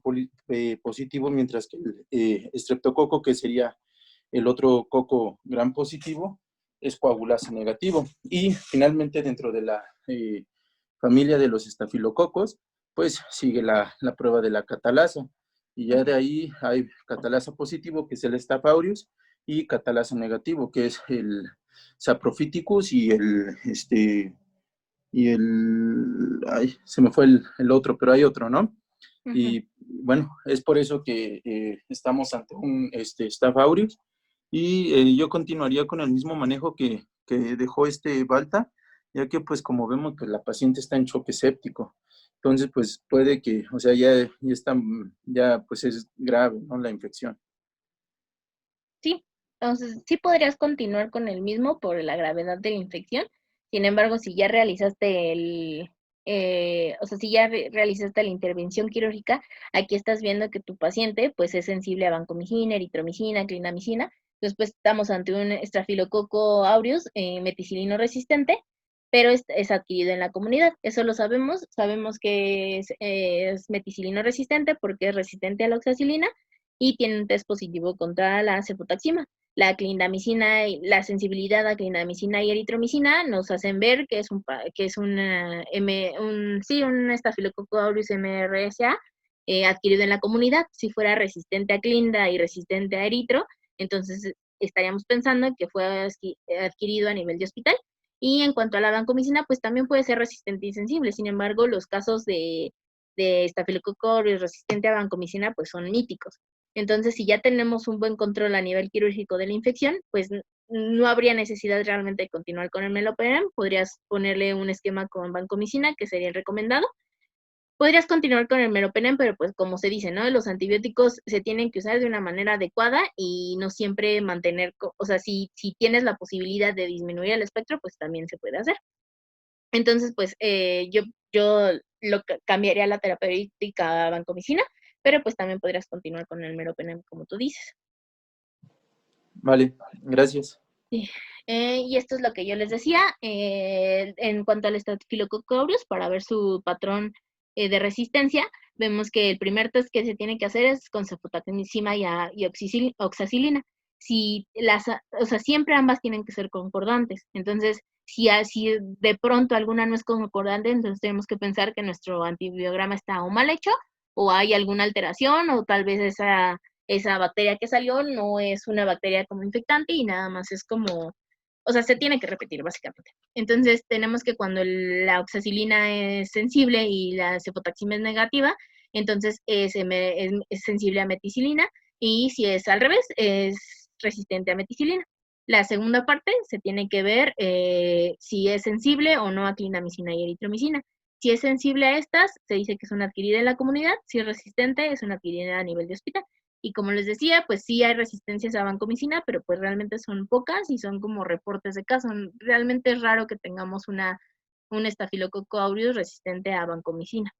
positivo, mientras que el estreptococo, que sería el otro coco gram positivo, es coagulasa negativo. Y finalmente, dentro de la familia de los estafilococos, pues sigue la prueba de la catalasa. Y ya de ahí hay catalasa positivo, que es el Staph aureus, y catalasa negativo, que es el Saprophyticus y ay, se me fue el otro, pero hay otro, ¿no? Y bueno, es por eso que estamos ante un Staph aureus, y yo continuaría con el mismo manejo que dejó Balta, ya que pues como vemos que la paciente está en choque séptico. Entonces pues puede que, o sea, ya está, ya pues es grave, ¿no? La infección. Sí, entonces sí podrías continuar con el mismo por la gravedad de la infección. Sin embargo, si ya realizaste si ya realizaste la intervención quirúrgica, aquí estás viendo que tu paciente pues es sensible a vancomicina, eritromicina, clindamicina. Después estamos ante un estafilococo aureus meticilino resistente, pero es adquirido en la comunidad. Eso lo sabemos. Sabemos que es meticilino resistente porque es resistente a la oxacilina y tiene un test positivo contra la cefotaxima. La clindamicina, la sensibilidad a clindamicina y eritromicina nos hacen ver que es un Staphylococcus aureus MRSA adquirido en la comunidad. Si fuera resistente a clinda y resistente a eritro, entonces estaríamos pensando que fue adquirido a nivel de hospital. Y en cuanto a la vancomicina, pues también puede ser resistente y sensible. Sin embargo, los casos de Staphylococcus aureus resistente a vancomicina pues son míticos. Entonces, si ya tenemos un buen control a nivel quirúrgico de la infección, pues no habría necesidad realmente de continuar con el meropenem. Podrías ponerle un esquema con vancomicina, que sería el recomendado. Podrías continuar con el meropenem, pero pues como se dice, ¿no? Los antibióticos se tienen que usar de una manera adecuada y no siempre mantener, o sea, si tienes la posibilidad de disminuir el espectro, pues también se puede hacer. Entonces, pues yo cambiaría la terapéutica a vancomicina, pero pues también podrías continuar con el meropenem, como tú dices. Vale, gracias. Sí. Y esto es lo que yo les decía en cuanto al Staphylococcus aureus, para ver su patrón de resistencia. Vemos que el primer test que se tiene que hacer es con cefotaxima y oxacilina. Siempre ambas tienen que ser concordantes. Entonces, si de pronto alguna no es concordante, entonces tenemos que pensar que nuestro antibiograma está o mal hecho, o hay alguna alteración, o tal vez esa bacteria que salió no es una bacteria como infectante y nada más es como, o sea, se tiene que repetir básicamente. Entonces tenemos que cuando la oxacilina es sensible y la cefotaxima es negativa, entonces es sensible a meticilina, y si es al revés, es resistente a meticilina. La segunda parte se tiene que ver si es sensible o no a clindamicina y eritromicina. Si es sensible a estas, se dice que es una adquirida en la comunidad. Si es resistente, es una adquirida a nivel de hospital. Y como les decía, pues sí hay resistencias a vancomicina, pero pues realmente son pocas y son como reportes de caso. Realmente es raro que tengamos un Staphylococcus aureus resistente a vancomicina.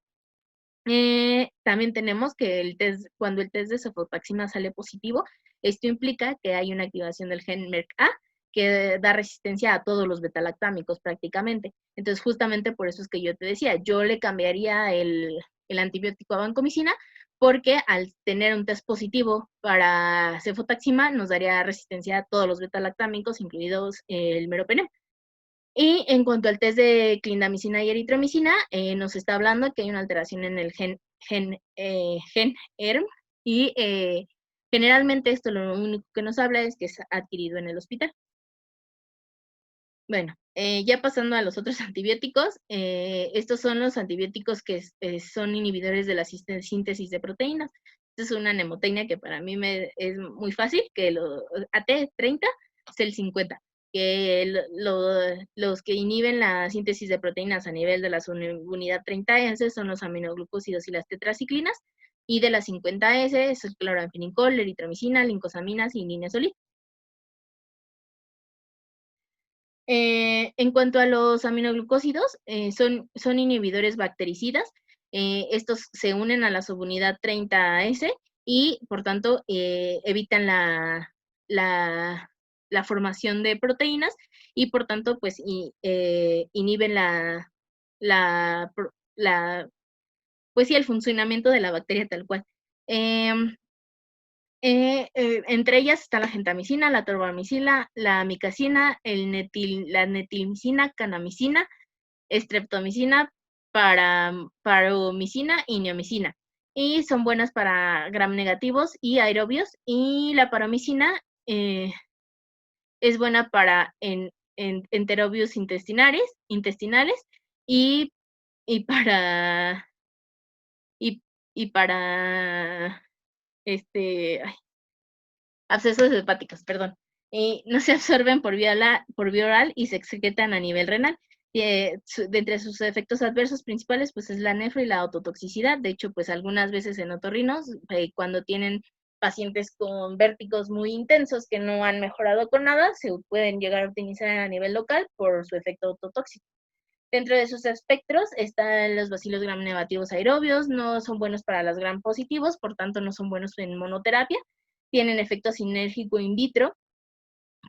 También tenemos que cuando el test de cefotaxima sale positivo, esto implica que hay una activación del gen MERC-A que da resistencia a todos los betalactámicos prácticamente. Entonces, justamente por eso es que yo te decía, yo le cambiaría el antibiótico a vancomicina, porque al tener un test positivo para cefotaxima nos daría resistencia a todos los betalactámicos, incluidos el meropenem. Y en cuanto al test de clindamicina y eritromicina, nos está hablando que hay una alteración en el gen ERM, y generalmente esto lo único que nos habla es que es adquirido en el hospital. Bueno, Ya pasando a los otros antibióticos, estos son los antibióticos que son inhibidores de la síntesis de proteínas. Esta es una nemotecnia que para mí es muy fácil, que AT30 es el 50, que los que inhiben la síntesis de proteínas a nivel de la subunidad 30S son los aminoglucósidos y las tetraciclinas, y de las 50S es el cloranfenicol, eritromicina, lincosaminas y ninesolid. En cuanto a los aminoglucósidos, son inhibidores bactericidas. Estos se unen a la subunidad 30S y, por tanto, evitan la formación de proteínas y, por tanto, pues, inhiben pues sí, el funcionamiento de la bacteria tal cual. Entre ellas está la gentamicina, la torbamicina, la amicacina, la netilmicina, canamicina, streptomicina, paromicina y neomicina. Y son buenas para gram negativos y aerobios. Y la paromicina es buena para enterobios intestinales y, y para y para abscesos hepáticos, perdón. No se absorben por vía oral y se excretan a nivel renal. De entre sus efectos adversos principales, pues es la nefro y la ototoxicidad. De hecho, pues algunas veces en otorrinos, cuando tienen pacientes con vértigos muy intensos que no han mejorado con nada, se pueden llegar a utilizar a nivel local por su efecto ototóxico. Dentro de sus espectros están los bacilos gram negativos aerobios, no son buenos para los gram positivos, por tanto no son buenos en monoterapia, tienen efecto sinérgico in vitro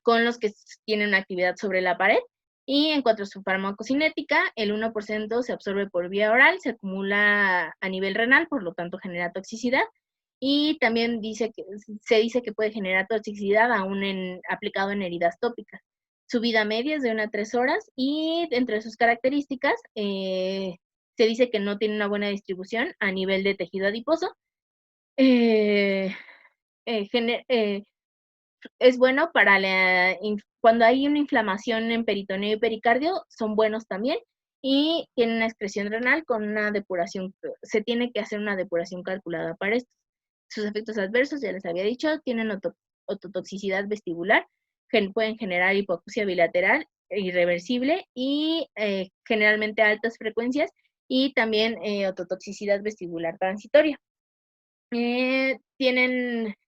con los que tienen una actividad sobre la pared. Y en cuanto a su farmacocinética, el 1% se absorbe por vía oral, se acumula a nivel renal, por lo tanto genera toxicidad. Y también se dice que puede generar toxicidad aún aplicado en heridas tópicas. Su vida media es de 1 a 3 horas y entre sus características se dice que no tiene una buena distribución a nivel de tejido adiposo. Es bueno para cuando hay una inflamación en peritoneo y pericardio, son buenos también, y tienen una excreción renal con una depuración, se tiene que hacer una depuración calculada para esto. Sus efectos adversos, ya les había dicho, tienen ototoxicidad vestibular, pueden generar hipoacusia bilateral irreversible y generalmente a altas frecuencias, y también ototoxicidad vestibular transitoria.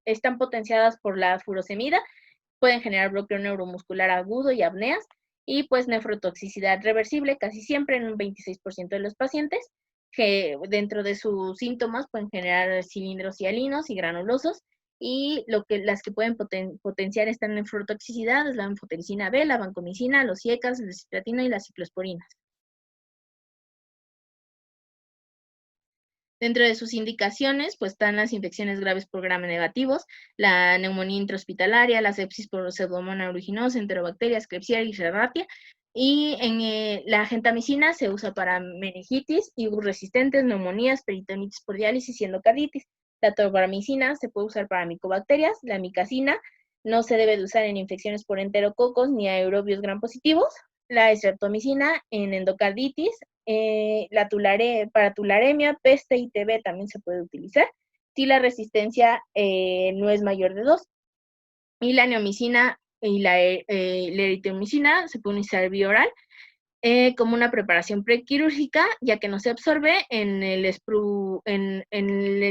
Están potenciadas por la furosemida, pueden generar bloqueo neuromuscular agudo y apneas, y pues nefrotoxicidad reversible casi siempre en un 26% de los pacientes, que dentro de sus síntomas pueden generar cilindros hialinos y granulosos, y las que pueden potenciar esta nefrotoxicidad es la anfotericina B, la vancomicina, los IECAS, el citratina y las ciclosporinas. Dentro de sus indicaciones, pues están las infecciones graves por gram negativos, la neumonía intrahospitalaria, la sepsis por pseudomonas aeruginosa, enterobacterias, Klebsiella y Serratia. Y la gentamicina se usa para meningitis, igus resistentes, neumonías, peritonitis por diálisis y endocarditis. La tobramicina se puede usar para micobacterias. La amicacina no se debe de usar en infecciones por enterococos ni aerobios gram positivos. La streptomicina en endocarditis. Para tularemia, peste y TB también se puede utilizar si la resistencia no es mayor de 2. Y la neomicina y la eritromicina se pueden usar vía oral como una preparación prequirúrgica, ya que no se absorbe en el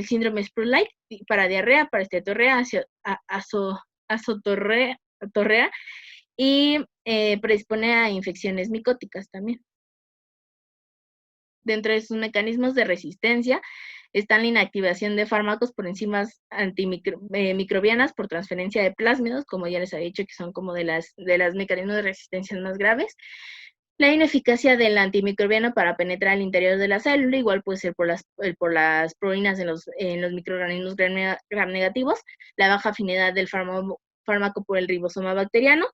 síndrome Sprue-like para diarrea, para esteatorrea, azotorrea y predispone a infecciones micóticas también. Dentro de sus mecanismos de resistencia están la inactivación de fármacos por enzimas antimicrobianas por transferencia de plásmidos, como ya les había dicho, que son como de las mecanismos de resistencia más graves. La ineficacia del antimicrobiano para penetrar al interior de la célula, igual puede ser por las proteínas en los microorganismos gram negativos. La baja afinidad del fármaco por el ribosoma bacteriano,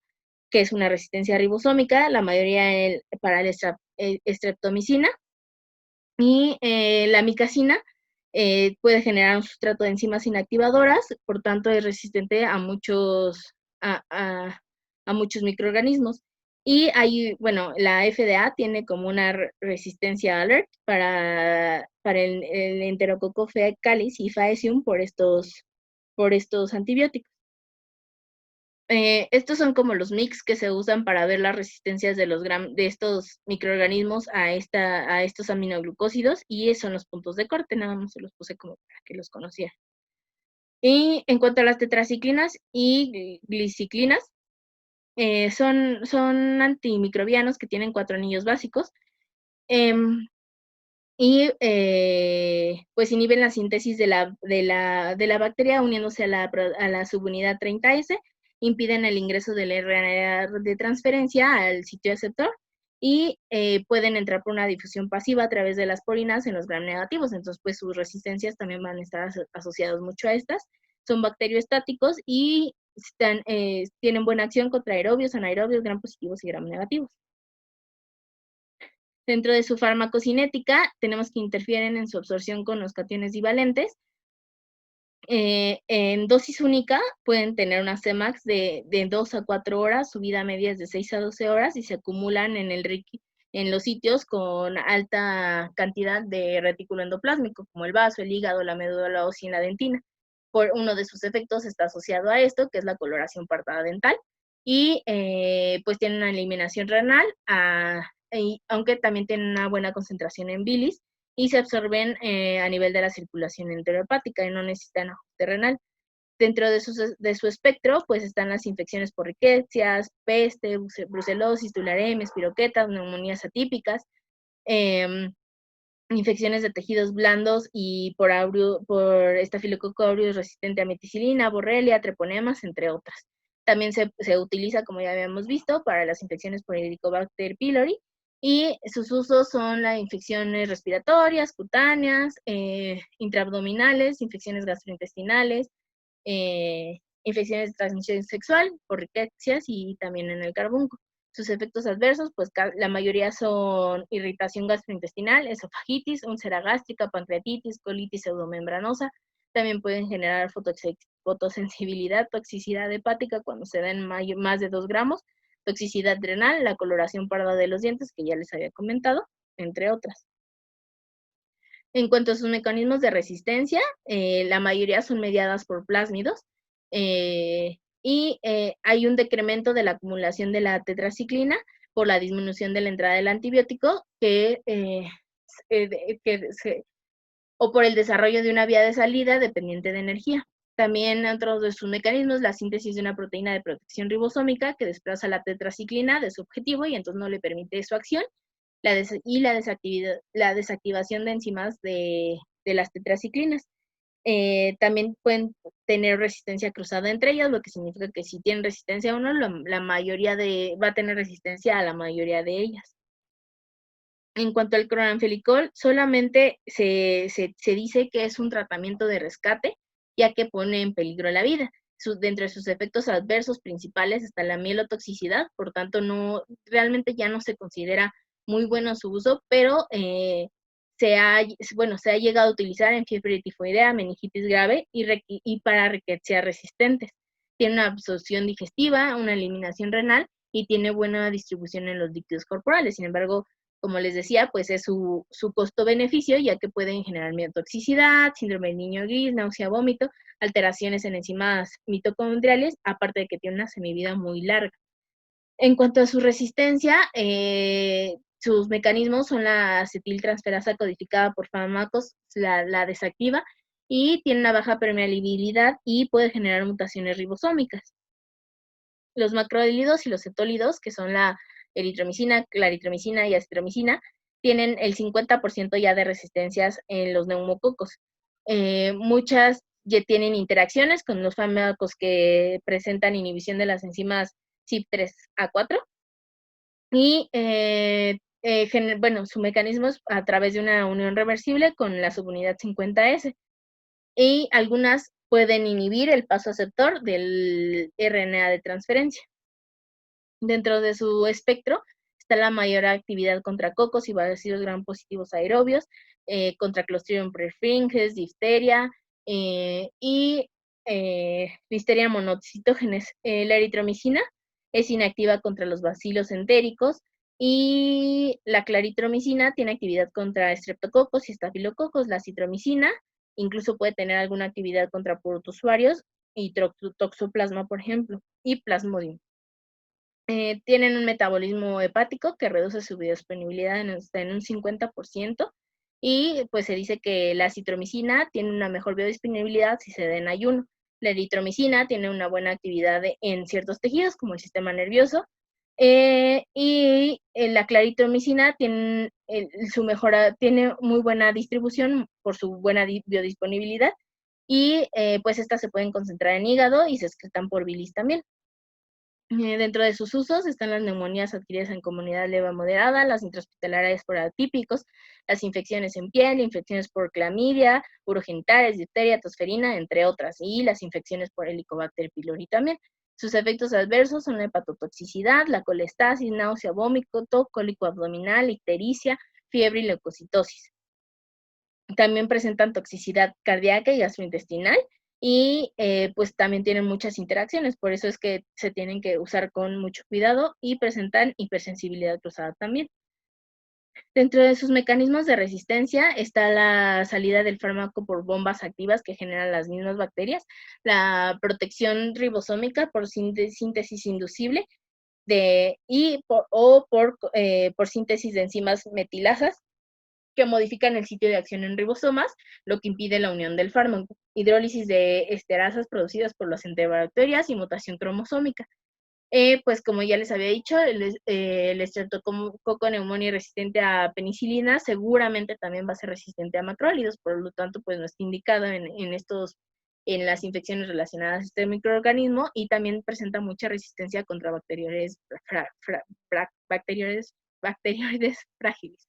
que es una resistencia ribosómica, la mayoría para la streptomicina. Y la amicacina puede generar un sustrato de enzimas inactivadoras, por tanto es resistente a muchos microorganismos. Y hay, bueno, la FDA tiene como una resistencia alert para el Enterococo fecalis y Faecium por estos antibióticos. Estos son como los mix que se usan para ver las resistencias de estos microorganismos a estos aminoglucósidos, y son los puntos de corte, nada más se los puse como para que los conocieran. Y en cuanto a las tetraciclinas y gliciclinas, son antimicrobianos que tienen 4 anillos básicos, y pues inhiben la síntesis de la bacteria uniéndose a la subunidad 30S, impiden el ingreso del RNA de transferencia al sitio receptor y pueden entrar por una difusión pasiva a través de las porinas en los gram negativos. Entonces, pues sus resistencias también van a estar asociadas mucho a estas. Son bacterioestáticos y tienen buena acción contra aerobios, anaerobios, gram positivos y gram negativos. Dentro de su farmacocinética, tenemos que interfieren en su absorción con los cationes divalentes. En dosis única pueden tener una Cmax de 2 a 4 horas, su vida media es de 6 a 12 horas y se acumulan en los sitios con alta cantidad de retículo endoplásmico, como el vaso, el hígado, la médula ósea y la dentina. Por uno de sus efectos está asociado a esto, que es la coloración parda dental, y pues tiene una eliminación renal, aunque también tienen una buena concentración en bilis, y se absorben a nivel de la circulación enterohepática y no necesitan ajuste renal. Dentro de su espectro, pues están las infecciones por riquecias, peste, brucelosis, tularemia, espiroquetas, neumonías atípicas, infecciones de tejidos blandos y por estafilococo aureus resistente a meticilina, borrelia, treponemas, entre otras. También se utiliza, como ya habíamos visto, para las infecciones por Helicobacter pylori, y sus usos son las infecciones respiratorias, cutáneas, intraabdominales, infecciones gastrointestinales, infecciones de transmisión sexual por riquecias y también en el carbunco. Sus efectos adversos, pues la mayoría son irritación gastrointestinal, esofagitis, úlcera gástrica, pancreatitis, colitis pseudomembranosa. También pueden generar fotosensibilidad, toxicidad hepática cuando se den más de 2 gramos, toxicidad renal, la coloración parda de los dientes, que ya les había comentado, entre otras. En cuanto a sus mecanismos de resistencia, la mayoría son mediadas por plásmidos, y hay un decremento de la acumulación de la tetraciclina por la disminución de la entrada del antibiótico o por el desarrollo de una vía de salida dependiente de energía. También otro de sus mecanismos, la síntesis de una proteína de protección ribosómica que desplaza la tetraciclina de su objetivo y entonces no le permite su acción, y la desactivación de enzimas de las tetraciclinas. También pueden tener resistencia cruzada entre ellas, lo que significa que si tienen resistencia a uno, la mayoría va a tener resistencia a la mayoría de ellas. En cuanto al cloranfelicol, solamente se dice que es un tratamiento de rescate, ya que pone en peligro la vida. Dentro de sus efectos adversos principales está la mielotoxicidad, por tanto, realmente ya no se considera muy bueno su uso, pero se ha llegado a utilizar en fiebre tifoidea, meningitis grave y para riquecias resistentes. Tiene una absorción digestiva, una eliminación renal y tiene buena distribución en los líquidos corporales. Sin embargo, como les decía, pues es su costo-beneficio, ya que pueden generar miotoxicidad, síndrome del niño gris, náusea, vómito, alteraciones en enzimas mitocondriales, aparte de que tiene una semivida muy larga. En cuanto a su resistencia, sus mecanismos son la acetiltransferasa codificada por fármacos, la desactiva, y tiene una baja permeabilidad y puede generar mutaciones ribosómicas. Los macrólidos y los cetólidos, que son la eritromicina, claritromicina y acitromicina, tienen el 50% ya de resistencias en los neumococos. Muchas ya tienen interacciones con los fármacos que presentan inhibición de las enzimas CYP3A4 y su mecanismo es a través de una unión reversible con la subunidad 50S, y algunas pueden inhibir el paso aceptor del RNA de transferencia. Dentro de su espectro está la mayor actividad contra cocos y bacilos gram positivos aerobios, contra Clostridium perfringens, difteria y Listeria monocytogenes. La eritromicina es inactiva contra los bacilos entéricos, y la claritromicina tiene actividad contra estreptococos y estafilococos. La citromicina incluso puede tener alguna actividad contra protozoarios y toxoplasma, por ejemplo, y plasmodium. Tienen un metabolismo hepático que reduce su biodisponibilidad en un 50%, y pues se dice que la citromicina tiene una mejor biodisponibilidad si se da en ayuno. La eritromicina tiene una buena actividad en ciertos tejidos, como el sistema nervioso, y la claritromicina tiene, tiene muy buena distribución por su buena biodisponibilidad, y pues estas se pueden concentrar en hígado y se excretan por bilis también. Dentro de sus usos están las neumonías adquiridas en comunidad leve a moderada, las intrahospitalarias por atípicos, las infecciones en piel, infecciones por clamidia, urogenitales, difteria, tosferina, entre otras, y las infecciones por Helicobacter pylori también. Sus efectos adversos son la hepatotoxicidad, la colestasis, náusea, vómito, cólico abdominal, ictericia, fiebre y leucocitosis. También presentan toxicidad cardíaca y gastrointestinal, y pues también tienen muchas interacciones, por eso es que se tienen que usar con mucho cuidado, y presentan hipersensibilidad cruzada también. Dentro de sus mecanismos de resistencia está la salida del fármaco por bombas activas que generan las mismas bacterias, la protección ribosómica por síntesis inducible, por síntesis de enzimas metilasas que modifican el sitio de acción en ribosomas, lo que impide la unión del fármaco, hidrólisis de esterasas producidas por las enterobacterias y mutación cromosómica. Pues como ya les había dicho, el estreptococo neumonía resistente a penicilina seguramente también va a ser resistente a macrólidos, por lo tanto pues no está indicado en las infecciones relacionadas a este microorganismo, y también presenta mucha resistencia contra bacterioides frágiles.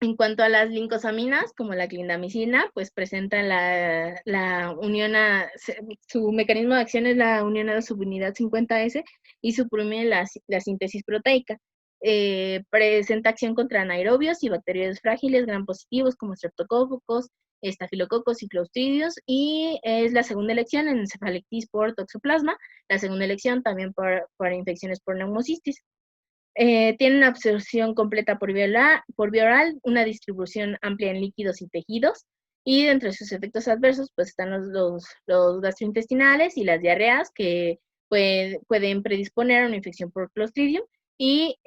En cuanto a las lincosaminas, como la clindamicina, pues presentan la unión su mecanismo de acción es la unión a la subunidad 50S y suprime la síntesis proteica. Presenta acción contra anaerobios y bacterias frágiles gram positivos como streptococos, estafilococos y clostridios, y es la segunda elección en encefalitis por toxoplasma, la segunda elección también para infecciones por neumocistis. Tiene una absorción completa por vía oral, una distribución amplia en líquidos y tejidos, y dentro de sus efectos adversos pues están los gastrointestinales y las diarreas, que pueden predisponer a una infección por Clostridium, y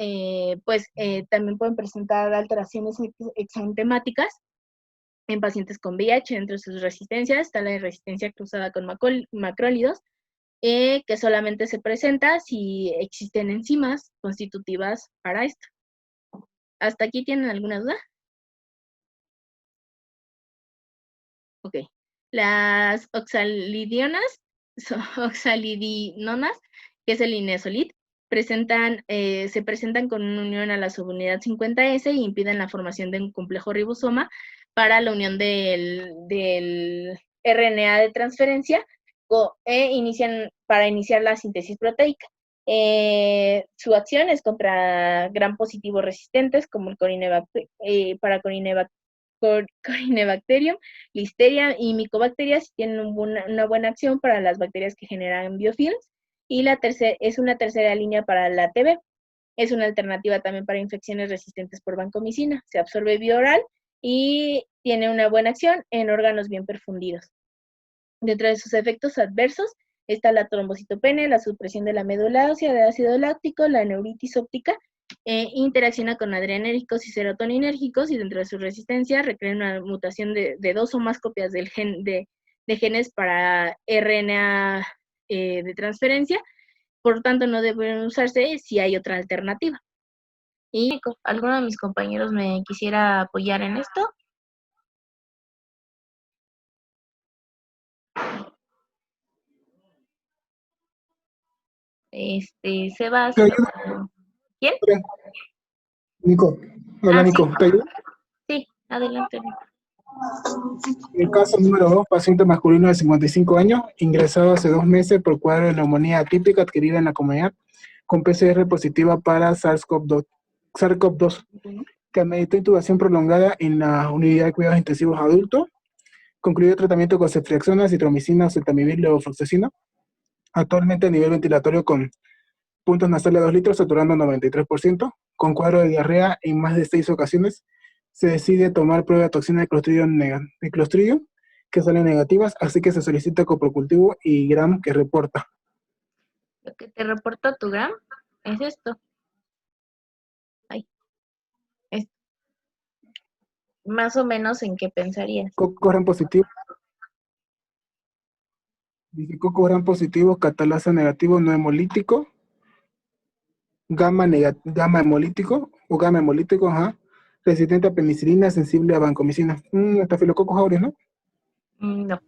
también pueden presentar alteraciones exantemáticas en pacientes con VIH. Dentro de sus resistencias está la resistencia cruzada con macrólidos, que solamente se presenta si existen enzimas constitutivas para esto. ¿Hasta aquí tienen alguna duda? Ok. Las oxalidinonas, que es el inesolid, se presentan con una unión a la subunidad 50S y impiden la formación de un complejo ribosoma para la unión del RNA de transferencia, para iniciar la síntesis proteica. Su acción es contra gram positivos resistentes, como el Corynebacterium, Listeria y Mycobacterias, tienen una buena acción para las bacterias que generan biofilms, y es una tercera línea para la TB. Es una alternativa también para infecciones resistentes por vancomicina. Se absorbe vía oral y tiene una buena acción en órganos bien perfundidos. Dentro de sus efectos adversos está la trombocitopenia, la supresión de la médula ósea de ácido láctico, la neuritis óptica, interacciona con adrenérgicos y serotoninérgicos, y dentro de su resistencia requiere una mutación de 2 o más copias de genes para RNA de transferencia, por tanto no deben usarse si hay otra alternativa. ¿Y alguno de mis compañeros me quisiera apoyar en esto? Sebas. ¿Te ayudo? ¿Quién? Nico. Hola, Nico. Sí. ¿Te ayudo? Sí, adelante. El caso número 2, paciente masculino de 55 años, ingresado hace 2 meses por cuadro de neumonía atípica adquirida en la comunidad, con PCR positiva para SARS-CoV-2, que ameritó intubación prolongada en la unidad de cuidados intensivos adultos, concluyó tratamiento con ceftriaxona, citromicina, oseltamivir, levofloxacina, actualmente a nivel ventilatorio con puntos nasales a 2 litros, saturando 93%, con cuadro de diarrea en más de 6 ocasiones. Se decide tomar prueba de toxina de Clostridium, que salen negativas, así que se solicita coprocultivo y Gram que reporta. Lo que te reporta tu Gram es esto. Ay, esto. Más o menos en qué pensarías. Coco Gram positivo. Dice Coco Gram positivo, catalasa negativo, no hemolítico, gamma hemolítico, o gamma hemolítico, ajá, resistente a penicilina, sensible a vancomicina. Estafilococcus aureus, ¿no? No. ¿No?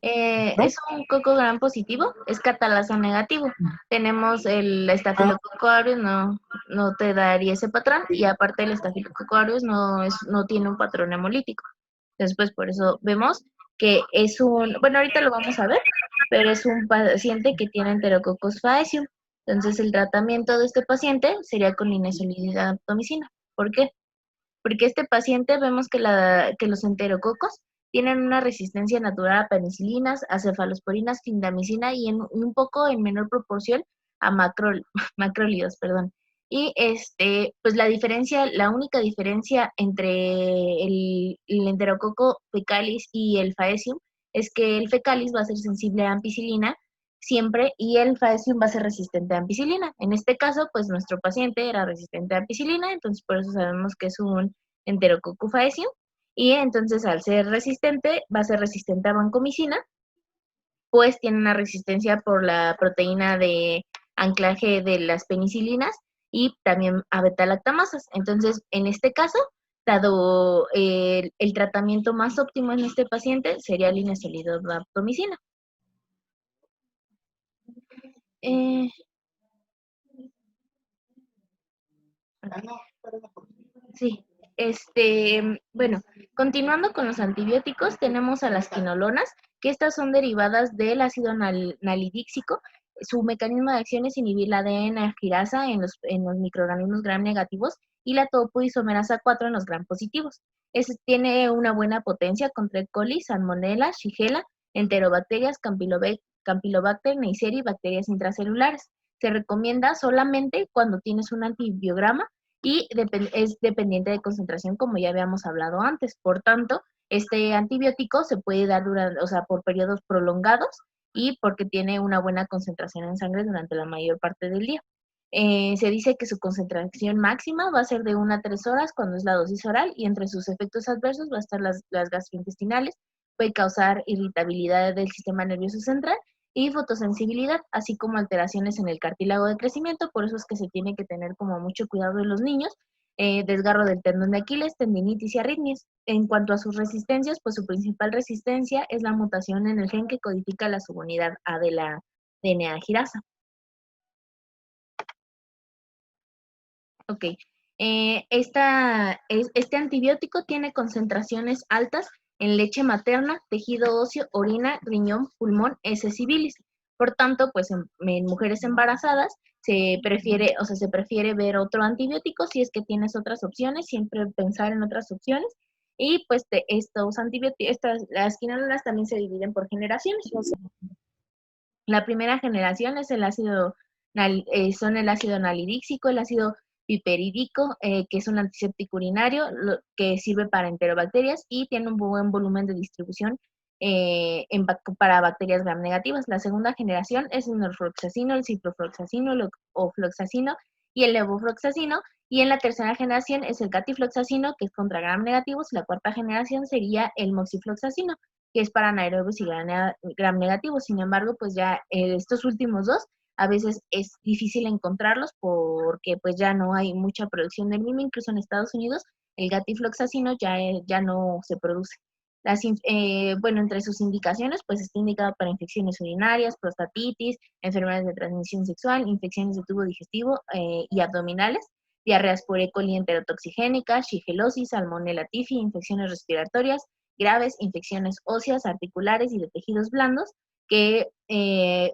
Es un coco gram positivo, es catalasa negativo. Tenemos el estafilococo aureus, no te daría ese patrón, y aparte el estafilococo aureus no tiene un patrón hemolítico. Entonces, pues por eso vemos que es bueno, ahorita lo vamos a ver, pero es un paciente que tiene Enterococcus faecium. Entonces, el tratamiento de este paciente sería con linezolidina-daptomicina. ¿Por qué? Porque este paciente vemos que los enterococos tienen una resistencia natural a penicilinas, a cefalosporinas, clindamicina y un poco en menor proporción a macrólidos, perdón. Y pues la única diferencia entre el enterococo fecalis y el faecium es que el fecalis va a ser sensible a ampicilina siempre y el faecium va a ser resistente a ampicilina. En este caso, pues nuestro paciente era resistente a ampicilina, entonces por eso sabemos que es un Enterococcus faecium, y entonces al ser resistente, va a ser resistente a vancomicina, pues tiene una resistencia por la proteína de anclaje de las penicilinas y también a beta-lactamasas. Entonces, en este caso, dado el tratamiento más óptimo en este paciente, sería linezolidina-daptomicina. Eh, Sí, bueno, continuando con los antibióticos, tenemos a las quinolonas, que estas son derivadas del ácido nalidíxico. Su mecanismo de acción es inhibir la ADN girasa en los microorganismos gram negativos y la topoisomerasa 4 en los gram positivos. Tiene una buena potencia contra E. coli, salmonella, shigella, enterobacterias, campylobacter, neisseria y bacterias intracelulares. Se recomienda solamente cuando tienes un antibiograma y es dependiente de concentración, como ya habíamos hablado antes. Por tanto, este antibiótico se puede dar por periodos prolongados y porque tiene una buena concentración en sangre durante la mayor parte del día. Se dice que su concentración máxima va a ser de 1 a 3 horas cuando es la dosis oral, y entre sus efectos adversos va a estar las gastrointestinales, puede causar irritabilidad del sistema nervioso central y fotosensibilidad, así como alteraciones en el cartílago de crecimiento. Por eso es que se tiene que tener como mucho cuidado en los niños, desgarro del tendón de Aquiles, tendinitis y arritmias. En cuanto a sus resistencias, pues su principal resistencia es la mutación en el gen que codifica la subunidad A de la DNA girasa. Ok. Este antibiótico tiene concentraciones altas en leche materna, tejido óseo, orina, riñón, pulmón, heces y bilis. Por tanto, pues en mujeres embarazadas se prefiere ver otro antibiótico. Si es que tienes otras opciones, siempre pensar en otras opciones. Y pues estos antibióticos, las quinolonas también se dividen por generaciones. La primera generación es son el ácido nalidíxico, el ácido piperídico, que es un antiséptico urinario que sirve para enterobacterias y tiene un buen volumen de distribución para bacterias gram negativas. La segunda generación es el norfloxacino, el ciprofloxacino, el ofloxacino y el levofloxacino. Y en la tercera generación es el catifloxacino, que es contra gram negativos. La cuarta generación sería el moxifloxacino, que es para anaerobios y gram negativos. Sin embargo, pues ya estos últimos dos a veces es difícil encontrarlos porque pues ya no hay mucha producción del mismo. Incluso en Estados Unidos el gatifloxacino ya no se produce. Entre sus indicaciones, pues está indicado para infecciones urinarias, prostatitis, enfermedades de transmisión sexual, infecciones de tubo digestivo y abdominales, diarreas por E. coli enterotoxigénica, shigelosis, salmonella typhi, infecciones respiratorias graves, infecciones óseas, articulares y de tejidos blandos, que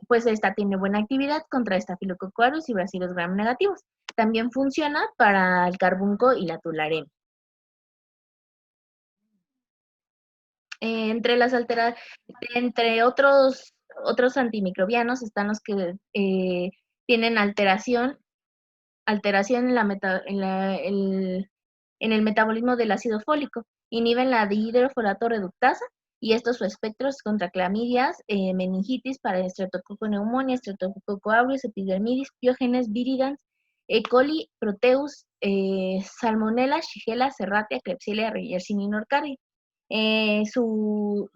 pues esta tiene buena actividad contra Staphylococcus aureus y bacilos gram negativos. También funciona para el carbunco y la tularemia. Entre otros antimicrobianos están los que tienen alteración en, en el metabolismo del ácido fólico, inhiben la dihidrofolato reductasa y estos su espectros contra clamidias, meningitis, para Streptococcus pneumoniae, Streptococcus aureus, epidermidis, piógenes, viridans, E. coli, Proteus, Salmonella, Shigella, Serratia, Klebsiella, Yersinia nocardia. Su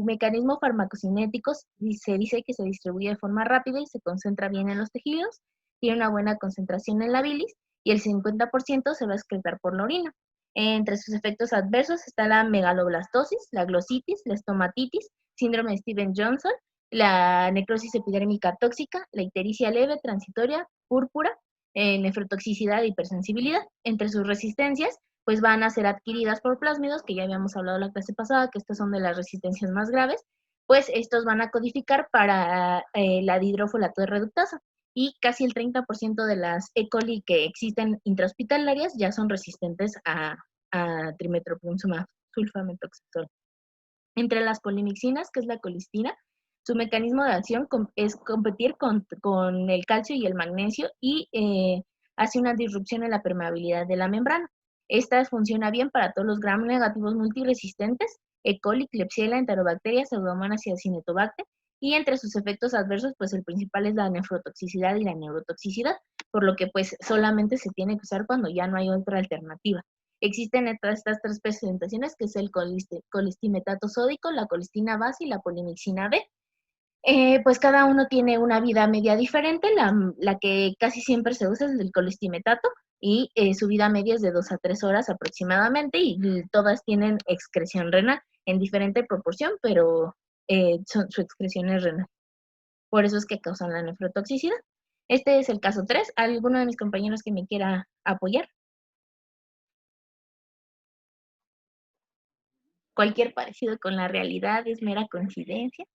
mecanismo farmacocinético se dice que se distribuye de forma rápida y se concentra bien en los tejidos, tiene una buena concentración en la bilis y el 50% se va a excretar por la orina. Entre sus efectos adversos está la megaloblastosis, la glositis, la estomatitis, síndrome de Stevens-Johnson, la necrosis epidérmica tóxica, la ictericia leve, transitoria, púrpura, nefrotoxicidad e hipersensibilidad. Entre sus resistencias, pues van a ser adquiridas por plásmidos, que ya habíamos hablado la clase pasada, que estas son de las resistencias más graves, pues estos van a codificar para la dihidrofolato reductasa. Y casi el 30% de las E. coli que existen intrahospitalarias ya son resistentes a trimetoprim sulfamethoxazol. Entre las polimixinas, que es la colistina, su mecanismo de acción es competir con el calcio y el magnesio y hace una disrupción en la permeabilidad de la membrana. Esta funciona bien para todos los gram negativos multiresistentes, E. coli, Klebsiella, Enterobacteria, Pseudomonas y Acinetobacter, y entre sus efectos adversos, pues el principal es la nefrotoxicidad y la neurotoxicidad, por lo que pues solamente se tiene que usar cuando ya no hay otra alternativa. Existen estas tres presentaciones, que es el colistimetato sódico, la colistina base y la polimixina B. Pues cada uno tiene una vida media diferente. La que casi siempre se usa es el colistimetato y su vida media es de 2 a 3 horas aproximadamente y todas tienen excreción renal en diferente proporción, pero su excreción es renal. Por eso es que causan la nefrotoxicidad. Este es el caso 3. ¿Alguno de mis compañeros que me quiera apoyar? Cualquier parecido con la realidad es mera coincidencia.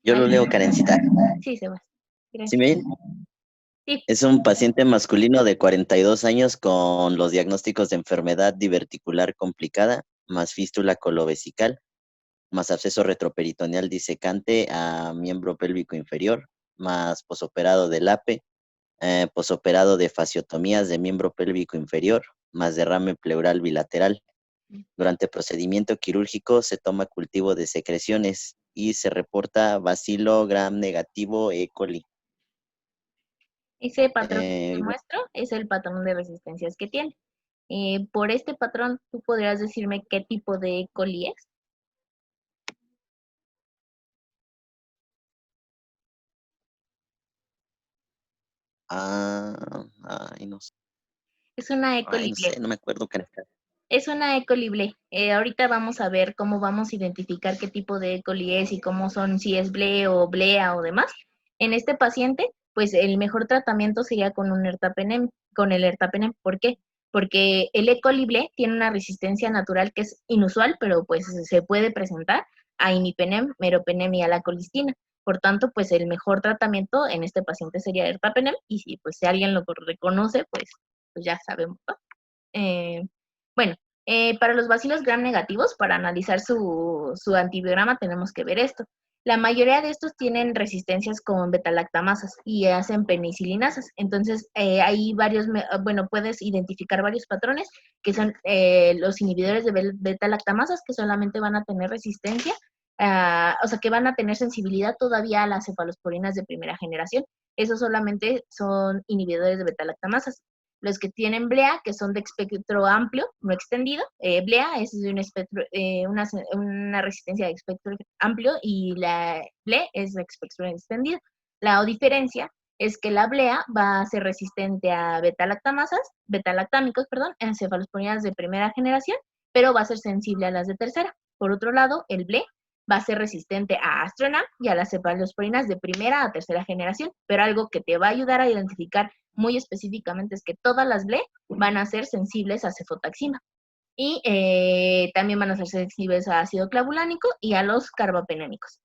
Yo lo leo, Karencita. Sí, Sebas. ¿Sí Gracias. me ven? Sí. Es un paciente masculino de 42 años con los diagnósticos de enfermedad diverticular complicada, más fístula colovesical, más absceso retroperitoneal disecante a miembro pélvico inferior, más posoperado del APE, posoperado de fasciotomías de miembro pélvico inferior, más derrame pleural bilateral. Durante procedimiento quirúrgico se toma cultivo de secreciones y se reporta bacilo gram negativo E. coli. Ese patrón que te muestro es el patrón de resistencias que tiene. Por este patrón, ¿tú podrías decirme qué tipo de E. coli es? No sé. Es una E. coli No ble. sé, no me acuerdo. Es una E. coli ble. Ahorita vamos a ver cómo vamos a identificar qué tipo de E. coli es y cómo son, si es ble o blea o demás. En este paciente, pues el mejor tratamiento sería con un ertapenem, con el ertapenem. ¿Por qué? Porque el E. coli ble tiene una resistencia natural que es inusual, pero pues se puede presentar a imipenem, meropenem y a la colistina. Por tanto, pues el mejor tratamiento en este paciente sería ertapenem, y si pues si alguien lo reconoce, pues ya sabemos, ¿no? Bueno, para los bacilos gram negativos, para analizar su antibiograma tenemos que ver esto. La mayoría de estos tienen resistencias con betalactamasas y hacen penicilinasas. Entonces, hay varios, bueno, puedes identificar varios patrones que son los inhibidores de betalactamasas, que solamente van a tener resistencia, o sea, que van a tener sensibilidad todavía a las cefalosporinas de primera generación. Esos solamente son inhibidores de betalactamasas. Los que tienen blea, que son de espectro amplio, no extendido. Blea es de un espectro, una resistencia de espectro amplio y la ble es de espectro extendido. La diferencia es que la blea va a ser resistente a betalactámicos, en cefalosporinas de primera generación, pero va a ser sensible a las de tercera. Por otro lado, el ble va a ser resistente a Astronam y a las cefalosporinas de primera a tercera generación, pero algo que te va a ayudar a identificar muy específicamente es que todas las ble van a ser sensibles a cefotaxima y también van a ser sensibles a ácido clavulánico y a los carbapenémicos.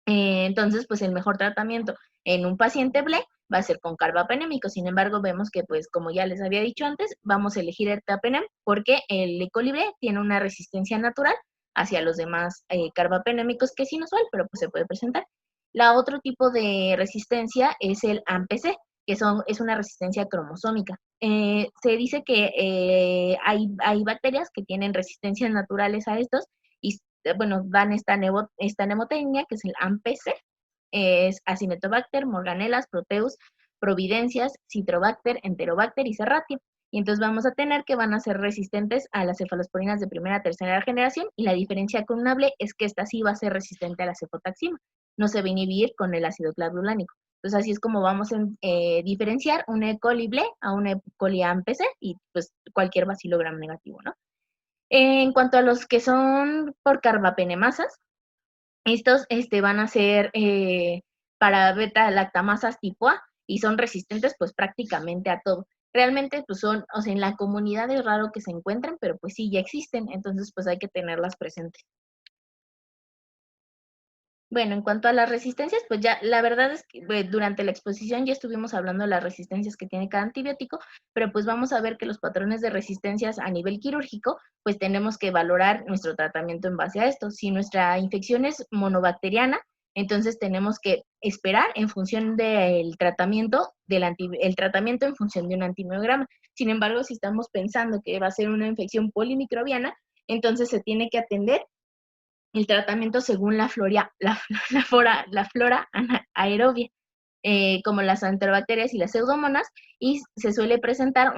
Entonces, pues el mejor tratamiento en un paciente ble va a ser con carbapenémico. Sin embargo, vemos que, pues como ya les había dicho antes, vamos a elegir ertapenem porque el E. coli ble tiene una resistencia natural hacia los demás carbapenémicos, que es inusual, pero pues se puede presentar. La otro tipo de resistencia es el AMPC, que es una resistencia cromosómica. Se dice que hay bacterias que tienen resistencias naturales a estos y, bueno, dan esta mnemotecnia, que es el AMPC, es Acinetobacter, Morganellas, Proteus, Providencias, Citrobacter, Enterobacter y Serratia. Y entonces vamos a tener que van a ser resistentes a las cefalosporinas de primera a tercera generación, y la diferencia con unable es que esta sí va a ser resistente a la cefotaxima, no se va a inhibir con el ácido clavulánico. Entonces así es como vamos a diferenciar un E. coli ble a un E. coli AMPC y pues cualquier bacilo gram negativo, ¿no? En cuanto a los que son por carbapenemasas, estos van a ser para beta-lactamasas tipo A y son resistentes pues prácticamente a todo. Realmente pues son, o sea, en la comunidad es raro que se encuentren, pero pues sí, ya existen, entonces pues hay que tenerlas presentes. Bueno, en cuanto a las resistencias, pues ya la verdad es que durante la exposición ya estuvimos hablando de las resistencias que tiene cada antibiótico, pero pues vamos a ver que los patrones de resistencias a nivel quirúrgico, pues tenemos que valorar nuestro tratamiento en base a esto. Si nuestra infección es monobacteriana, entonces tenemos que esperar en función del tratamiento, el tratamiento en función de un antimiograma. Sin embargo, si estamos pensando que va a ser una infección polimicrobiana, entonces se tiene que atender el tratamiento según la flora aerobia, como las enterobacterias y las pseudomonas, y se suele presentar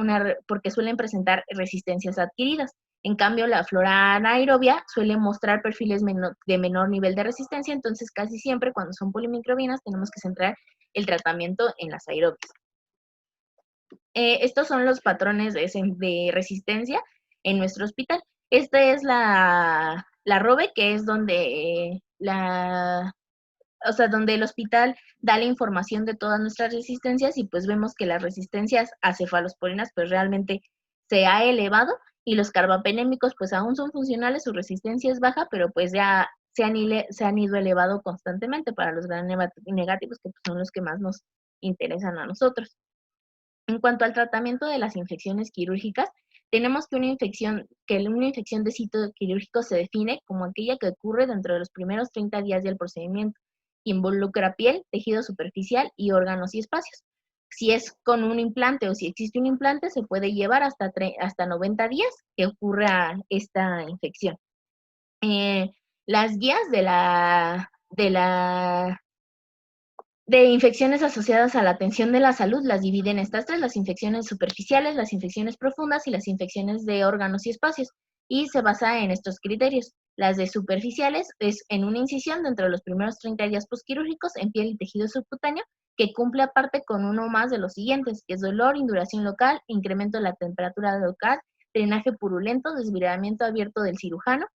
porque suelen presentar resistencias adquiridas. En cambio, la flora anaerobia suele mostrar perfiles de menor nivel de resistencia, entonces casi siempre cuando son polimicrobianas tenemos que centrar el tratamiento en las aerobias. Estos son los patrones de resistencia en nuestro hospital. Esta es la ROBE, que es donde donde el hospital da la información de todas nuestras resistencias, y pues vemos que las resistencias a cefalosporinas pues realmente se ha elevado, y los carbapenémicos pues aún son funcionales, su resistencia es baja, pero pues ya se han ido elevado constantemente para los gram negativos, que pues son los que más nos interesan a nosotros. En cuanto al tratamiento de las infecciones quirúrgicas, tenemos que una infección de sitio quirúrgico se define como aquella que ocurre dentro de los primeros 30 días del procedimiento. Involucra piel, tejido superficial y órganos y espacios. Si es con un implante o si existe un implante, se puede llevar hasta 90 días que ocurra esta infección. Las guías de infecciones asociadas a la atención de la salud las dividen en estas tres: las infecciones superficiales, las infecciones profundas y las infecciones de órganos y espacios, y se basa en estos criterios. Las de superficiales es en una incisión dentro de los primeros 30 días posquirúrgicos en piel y tejido subcutáneo, que cumple aparte con uno más de los siguientes, que es dolor, induración local, incremento de la temperatura local, drenaje purulento, desviradamiento abierto del cirujano,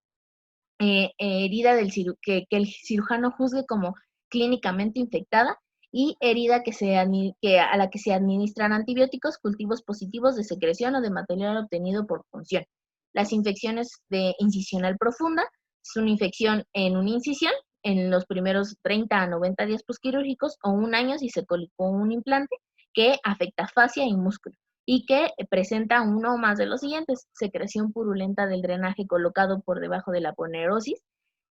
herida que el cirujano juzgue como clínicamente infectada, y herida a la que se administran antibióticos, cultivos positivos de secreción o de material obtenido por punción. Las infecciones de incisional profunda es una infección en una incisión en los primeros 30 a 90 días posquirúrgicos o un año si se colocó un implante, que afecta fascia y músculo, y que presenta uno o más de los siguientes: secreción purulenta del drenaje colocado por debajo de la aponerosis,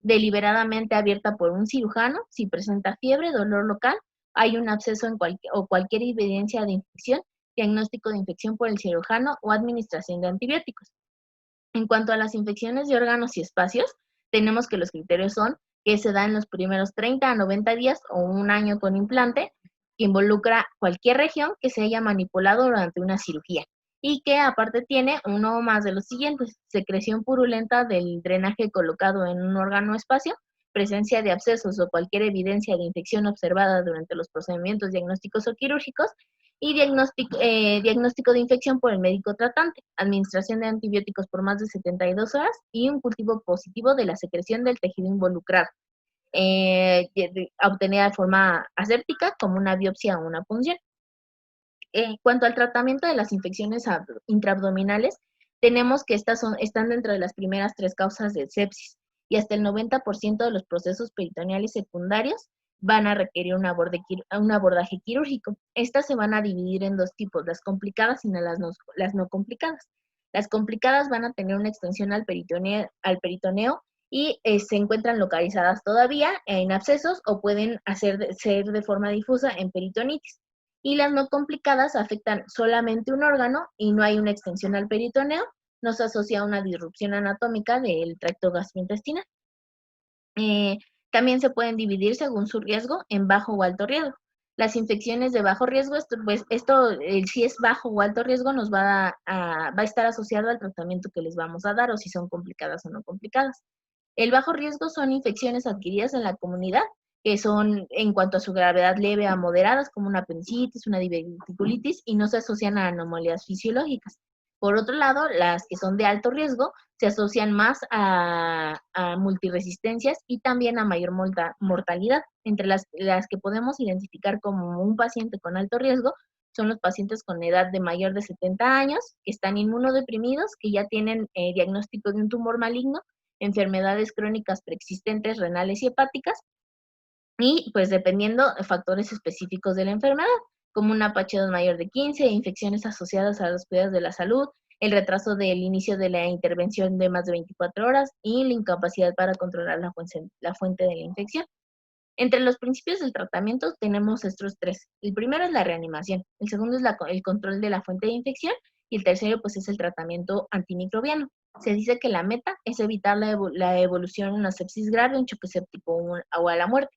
deliberadamente abierta por un cirujano, si presenta fiebre, dolor local, hay un absceso o cualquier evidencia de infección, diagnóstico de infección por el cirujano o administración de antibióticos. En cuanto a las infecciones de órganos y espacios, tenemos que los criterios son que se dan en los primeros 30 a 90 días o un año con implante, que involucra cualquier región que se haya manipulado durante una cirugía, y que aparte tiene uno o más de los siguientes: secreción purulenta del drenaje colocado en un órgano o espacio, presencia de abscesos o cualquier evidencia de infección observada durante los procedimientos diagnósticos o quirúrgicos, y diagnóstico de infección por el médico tratante, administración de antibióticos por más de 72 horas y un cultivo positivo de la secreción del tejido involucrado, obtenida de forma aséptica como una biopsia o una punción. En cuanto al tratamiento de las infecciones intraabdominales, tenemos que están dentro de las primeras 3 causas de sepsis, y hasta el 90% de los procesos peritoneales secundarios van a requerir un abordaje quirúrgico. Estas se van a dividir en 2 tipos: las complicadas y las no complicadas. Las complicadas van a tener una extensión al peritoneo y se encuentran localizadas todavía en abscesos o pueden ser de forma difusa en peritonitis. Y las no complicadas afectan solamente un órgano y no hay una extensión al peritoneo, no se asocia a una disrupción anatómica del tracto gastrointestinal. También se pueden dividir según su riesgo en bajo o alto riesgo. Las infecciones de bajo riesgo, si es bajo o alto riesgo, nos va a estar asociado al tratamiento que les vamos a dar o si son complicadas o no complicadas. El bajo riesgo son infecciones adquiridas en la comunidad, que son en cuanto a su gravedad leve a moderadas, como una apendicitis, una diverticulitis, y no se asocian a anomalías fisiológicas. Por otro lado, las que son de alto riesgo se asocian más a multiresistencias y también a mayor mortalidad. Entre las que podemos identificar como un paciente con alto riesgo son los pacientes con edad de mayor de 70 años, que están inmunodeprimidos, que ya tienen diagnóstico de un tumor maligno, enfermedades crónicas preexistentes renales y hepáticas, y pues dependiendo de factores específicos de la enfermedad, como una PH2 mayor de 15, infecciones asociadas a los cuidados de la salud, el retraso del inicio de la intervención de más de 24 horas y la incapacidad para controlar la fuente de la infección. Entre los principios del tratamiento tenemos estos tres. El primero es la reanimación, el segundo es el control de la fuente de infección y el tercero pues es el tratamiento antimicrobiano. Se dice que la meta es evitar la evolución a una sepsis grave, un choque séptico o a la muerte.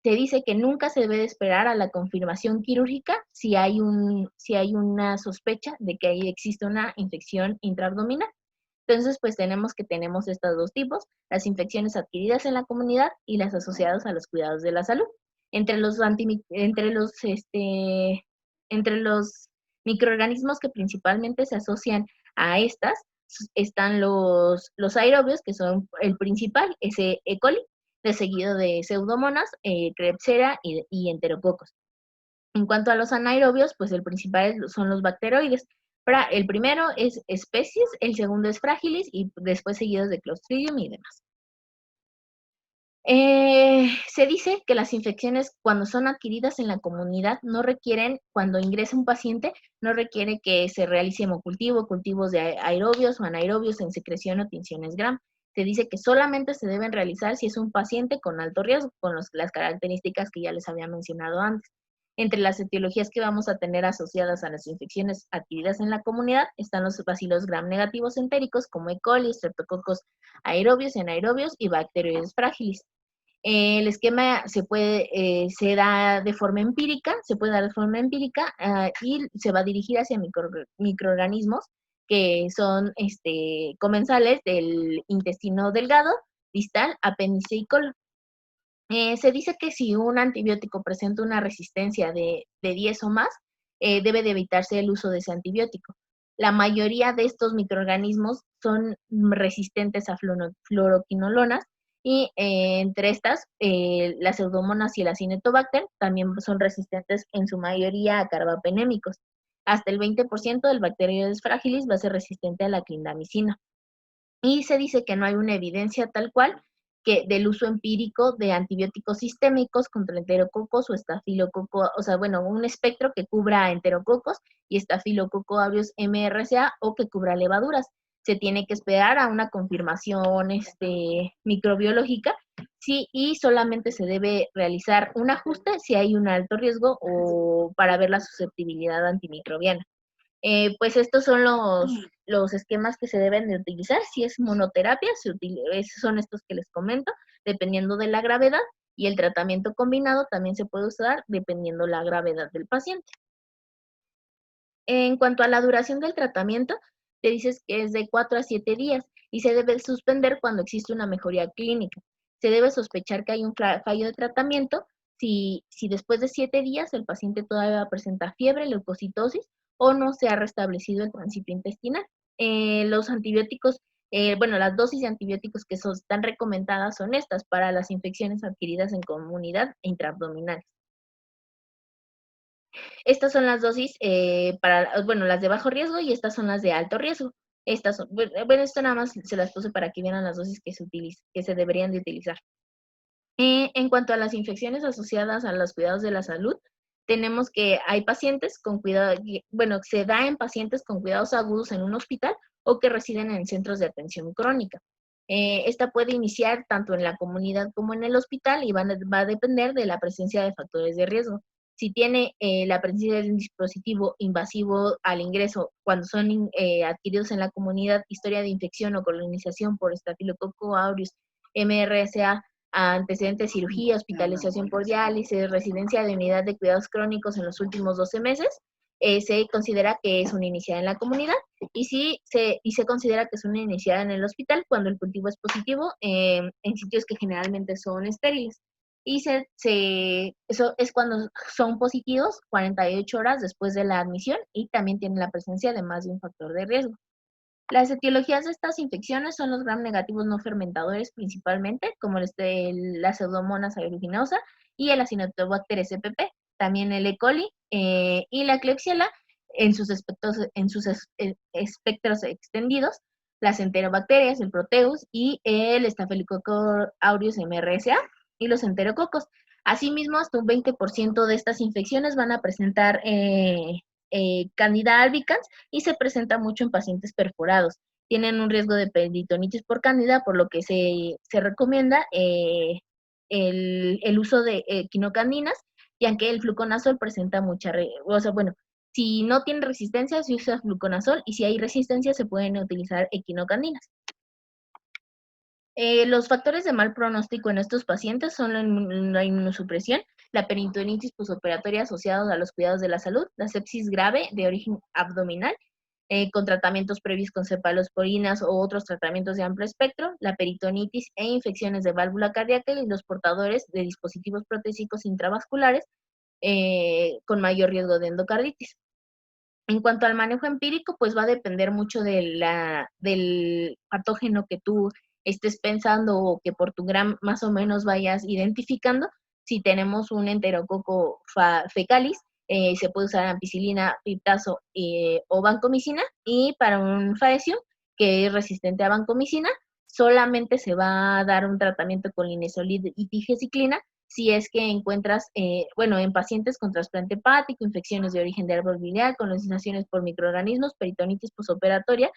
Se dice que nunca se debe de esperar a la confirmación quirúrgica si hay una sospecha de que ahí existe una infección intraabdominal. Entonces, pues tenemos estos dos tipos, las infecciones adquiridas en la comunidad y las asociadas a los cuidados de la salud. Entre los microorganismos que principalmente se asocian a estas están los aerobios, que son el principal, ese E. coli, de seguido de Pseudomonas, Klebsiella y Enterococos. En cuanto a los anaerobios, pues el principal son los bacteroides. El primero es especies, el segundo es fragilis y después seguidos de Clostridium y demás. Se dice que las infecciones cuando son adquiridas en la comunidad no requieren, cuando ingresa un paciente, no requiere que se realice hemocultivo, cultivos de aerobios o anaerobios en secreción o tinciones Gram. Se dice que solamente se deben realizar si es un paciente con alto riesgo, con las características que ya les había mencionado antes. Entre las etiologías que vamos a tener asociadas a las infecciones adquiridas en la comunidad están los bacilos gram negativos entéricos como E. coli, streptococcus aerobios, anaerobios y bacteroides fragilis. El esquema se da de forma empírica, y se va a dirigir hacia microorganismos que son comensales del intestino delgado, distal, apéndice y colon. Se dice que si un antibiótico presenta una resistencia de 10 o más, debe de evitarse el uso de ese antibiótico. La mayoría de estos microorganismos son resistentes a fluoroquinolonas y entre estas, las Pseudomonas y el Acinetobacter también son resistentes en su mayoría a carbapenémicos. Hasta el 20% del Bacteroides fragilis va a ser resistente a la clindamicina. Y se dice que no hay una evidencia tal cual del uso empírico de antibióticos sistémicos contra enterococos o estafilococo, un espectro que cubra enterococos y estafilococo aureus MRSA o que cubra levaduras. Se tiene que esperar a una confirmación microbiológica, sí, y solamente se debe realizar un ajuste si hay un alto riesgo o para ver la susceptibilidad antimicrobiana. Pues estos son los esquemas que se deben de utilizar. Si es monoterapia, son estos que les comento, dependiendo de la gravedad, y el tratamiento combinado también se puede usar dependiendo la gravedad del paciente. En cuanto a la duración del tratamiento, te dices que es de 4 a 7 días y se debe suspender cuando existe una mejoría clínica. Se debe sospechar que hay un fallo de tratamiento si después de 7 días el paciente todavía presenta fiebre, leucocitosis o no se ha restablecido el tránsito intestinal. Los antibióticos, las dosis de antibióticos que están recomendadas son estas para las infecciones adquiridas en comunidad e intraabdominales. Estas son las dosis las de bajo riesgo y estas son las de alto riesgo. Esto nada más se las puse para que vieran las dosis que se deberían de utilizar. En cuanto a las infecciones asociadas a los cuidados de la salud, tenemos que hay pacientes con cuidado, se da en pacientes con cuidados agudos en un hospital o que residen en centros de atención crónica. Esta puede iniciar tanto en la comunidad como en el hospital y va a depender de la presencia de factores de riesgo. Si tiene la presencia de un dispositivo invasivo al ingreso cuando son adquiridos en la comunidad, historia de infección o colonización por Staphylococcus aureus, MRSA, antecedentes de cirugía, hospitalización por diálisis, residencia de unidad de cuidados crónicos en los últimos 12 meses, se considera que es una iniciada en la comunidad y se considera que es una iniciada en el hospital cuando el cultivo es positivo en sitios que generalmente son estériles. Y eso es cuando son positivos 48 horas después de la admisión y también tienen la presencia de más de un factor de riesgo. Las etiologías de estas infecciones son los gram negativos no fermentadores principalmente, como la Pseudomonas aeruginosa y el Acinetobacter spp, también el E. coli y la Klebsiella en sus espectros extendidos, las enterobacterias, el Proteus y el Staphylococcus aureus MRSA y los enterococos. Asimismo, hasta un 20% de estas infecciones van a presentar Candida albicans y se presenta mucho en pacientes perforados. Tienen un riesgo de peritonitis por cándida, por lo que se recomienda el uso de quinocandinas, ya que el fluconazol presenta si no tiene resistencia se usa fluconazol y si hay resistencia se pueden utilizar equinocandinas. Los factores de mal pronóstico en estos pacientes son la inmunosupresión, la peritonitis postoperatoria asociada a los cuidados de la salud, la sepsis grave de origen abdominal, con tratamientos previos con cefalosporinas o otros tratamientos de amplio espectro, la peritonitis e infecciones de válvula cardíaca y los portadores de dispositivos protésicos intravasculares con mayor riesgo de endocarditis. En cuanto al manejo empírico, pues va a depender mucho del patógeno que tú estés pensando o que por tu gram más o menos vayas identificando. Si tenemos un enterococo fecalis, se puede usar ampicilina, piptazo o vancomicina, y para un faecio que es resistente a vancomicina, solamente se va a dar un tratamiento con linezolid y tigecyclina si es que encuentras, en pacientes con trasplante hepático, infecciones de origen de árbol biliar, colonizaciones por microorganismos, peritonitis postoperatoria,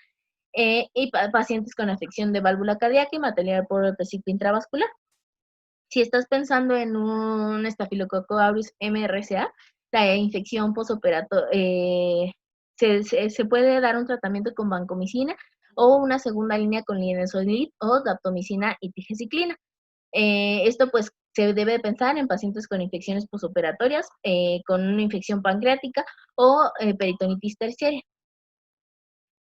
y pacientes con afección de válvula cardíaca y material protésico intravascular. Si estás pensando en un Staphylococcus aureus MRSA, la infección postoperatoria, se puede dar un tratamiento con vancomicina o una segunda línea con linezolid o daptomicina y tigecyclina. Esto pues se debe pensar en pacientes con infecciones postoperatorias, con una infección pancreática o peritonitis terciaria.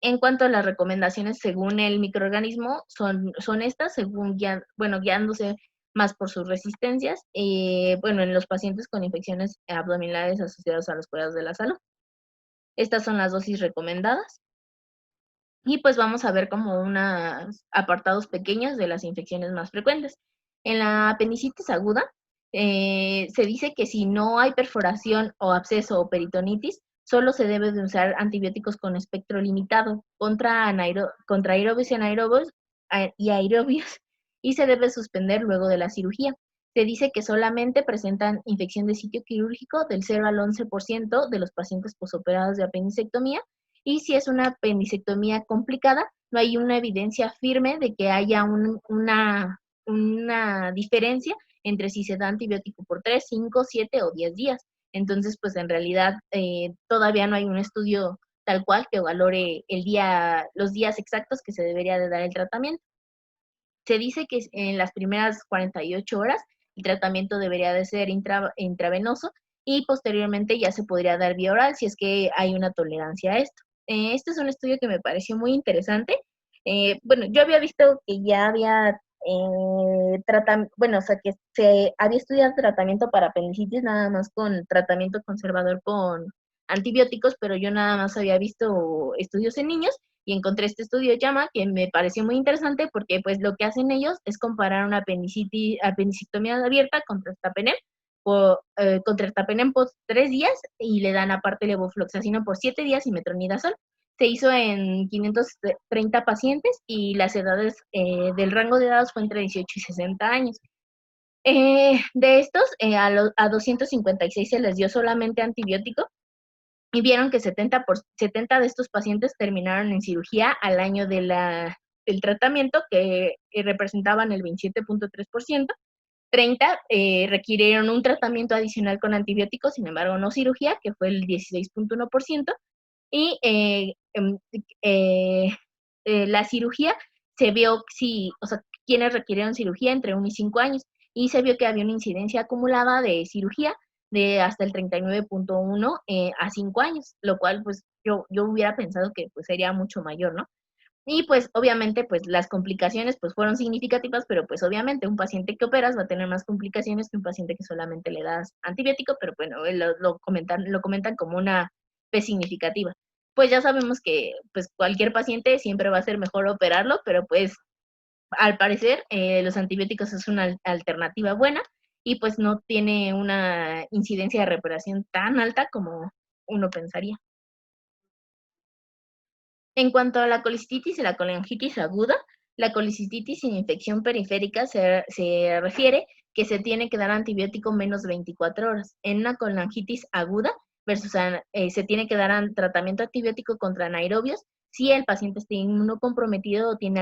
En cuanto a las recomendaciones según el microorganismo, son estas, guiándose más por sus resistencias, en los pacientes con infecciones abdominales asociadas a los cuidados de la salud. Estas son las dosis recomendadas. Y pues vamos a ver como unos apartados pequeños de las infecciones más frecuentes. En la apendicitis aguda, se dice que si no hay perforación o absceso o peritonitis, solo se debe de usar antibióticos con espectro limitado contra aerobios y aerobios y se debe suspender luego de la cirugía. Se dice que solamente presentan infección de sitio quirúrgico del 0 al 11% de los pacientes posoperados de apendicectomía, y si es una apendicectomía complicada, no hay una evidencia firme de que haya una diferencia entre si se da antibiótico por 3, 5, 7 o 10 días. Entonces, pues en realidad todavía no hay un estudio tal cual que valore los días exactos que se debería de dar el tratamiento. Se dice que en las primeras 48 horas el tratamiento debería de ser intravenoso y posteriormente ya se podría dar vía oral si es que hay una tolerancia a esto. Este es un estudio que me pareció muy interesante. Yo había visto que ya había que se había estudiado tratamiento para apendicitis nada más con tratamiento conservador con antibióticos, pero yo nada más había visto estudios en niños y encontré este estudio JAMA que me pareció muy interesante porque pues lo que hacen ellos es comparar una apendicectomía abierta contra ertapenem por 3 días y le dan aparte levofloxacino por 7 días y metronidazol. Se hizo en 530 pacientes y las edades del rango de edades fue entre 18 y 60 años. De estos, a 256 se les dio solamente antibiótico y vieron que 70 de estos pacientes terminaron en cirugía al año de la el tratamiento, que representaban el 27.3%. 30 requirieron un tratamiento adicional con antibióticos, sin embargo no cirugía, que fue el 16.1%, y la cirugía se vio quienes requirieron cirugía entre 1 y 5 años, y se vio que había una incidencia acumulada de cirugía de hasta el 39.1 a 5 años, lo cual pues yo hubiera pensado que pues sería mucho mayor, ¿no? Y pues obviamente pues las complicaciones pues fueron significativas, pero pues obviamente un paciente que operas va a tener más complicaciones que un paciente que solamente le das antibiótico, pero bueno, lo comentan como una P significativa. Pues ya sabemos que pues cualquier paciente siempre va a ser mejor operarlo, pero pues al parecer los antibióticos es una alternativa buena y pues no tiene una incidencia de recuperación tan alta como uno pensaría. En cuanto a la colicistitis y la colangitis aguda, la colicistitis sin infección periférica se refiere que se tiene que dar antibiótico menos de 24 horas. En una colangitis aguda se tiene que dar tratamiento antibiótico contra anaerobios si el paciente está inmunocomprometido o tiene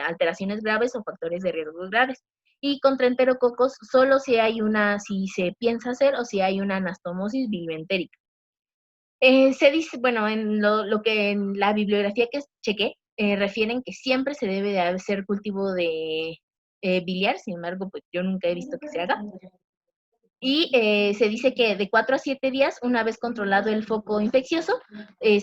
alteraciones graves o factores de riesgo graves. Y contra enterococos solo si se piensa hacer o si hay una anastomosis bilimentérica. Se dice, bueno, en lo que en la bibliografía que chequé, refieren que siempre se debe de hacer cultivo de biliar, sin embargo, pues yo nunca he visto que se haga. Y se dice que de 4 a 7 días, una vez controlado el foco infeccioso, el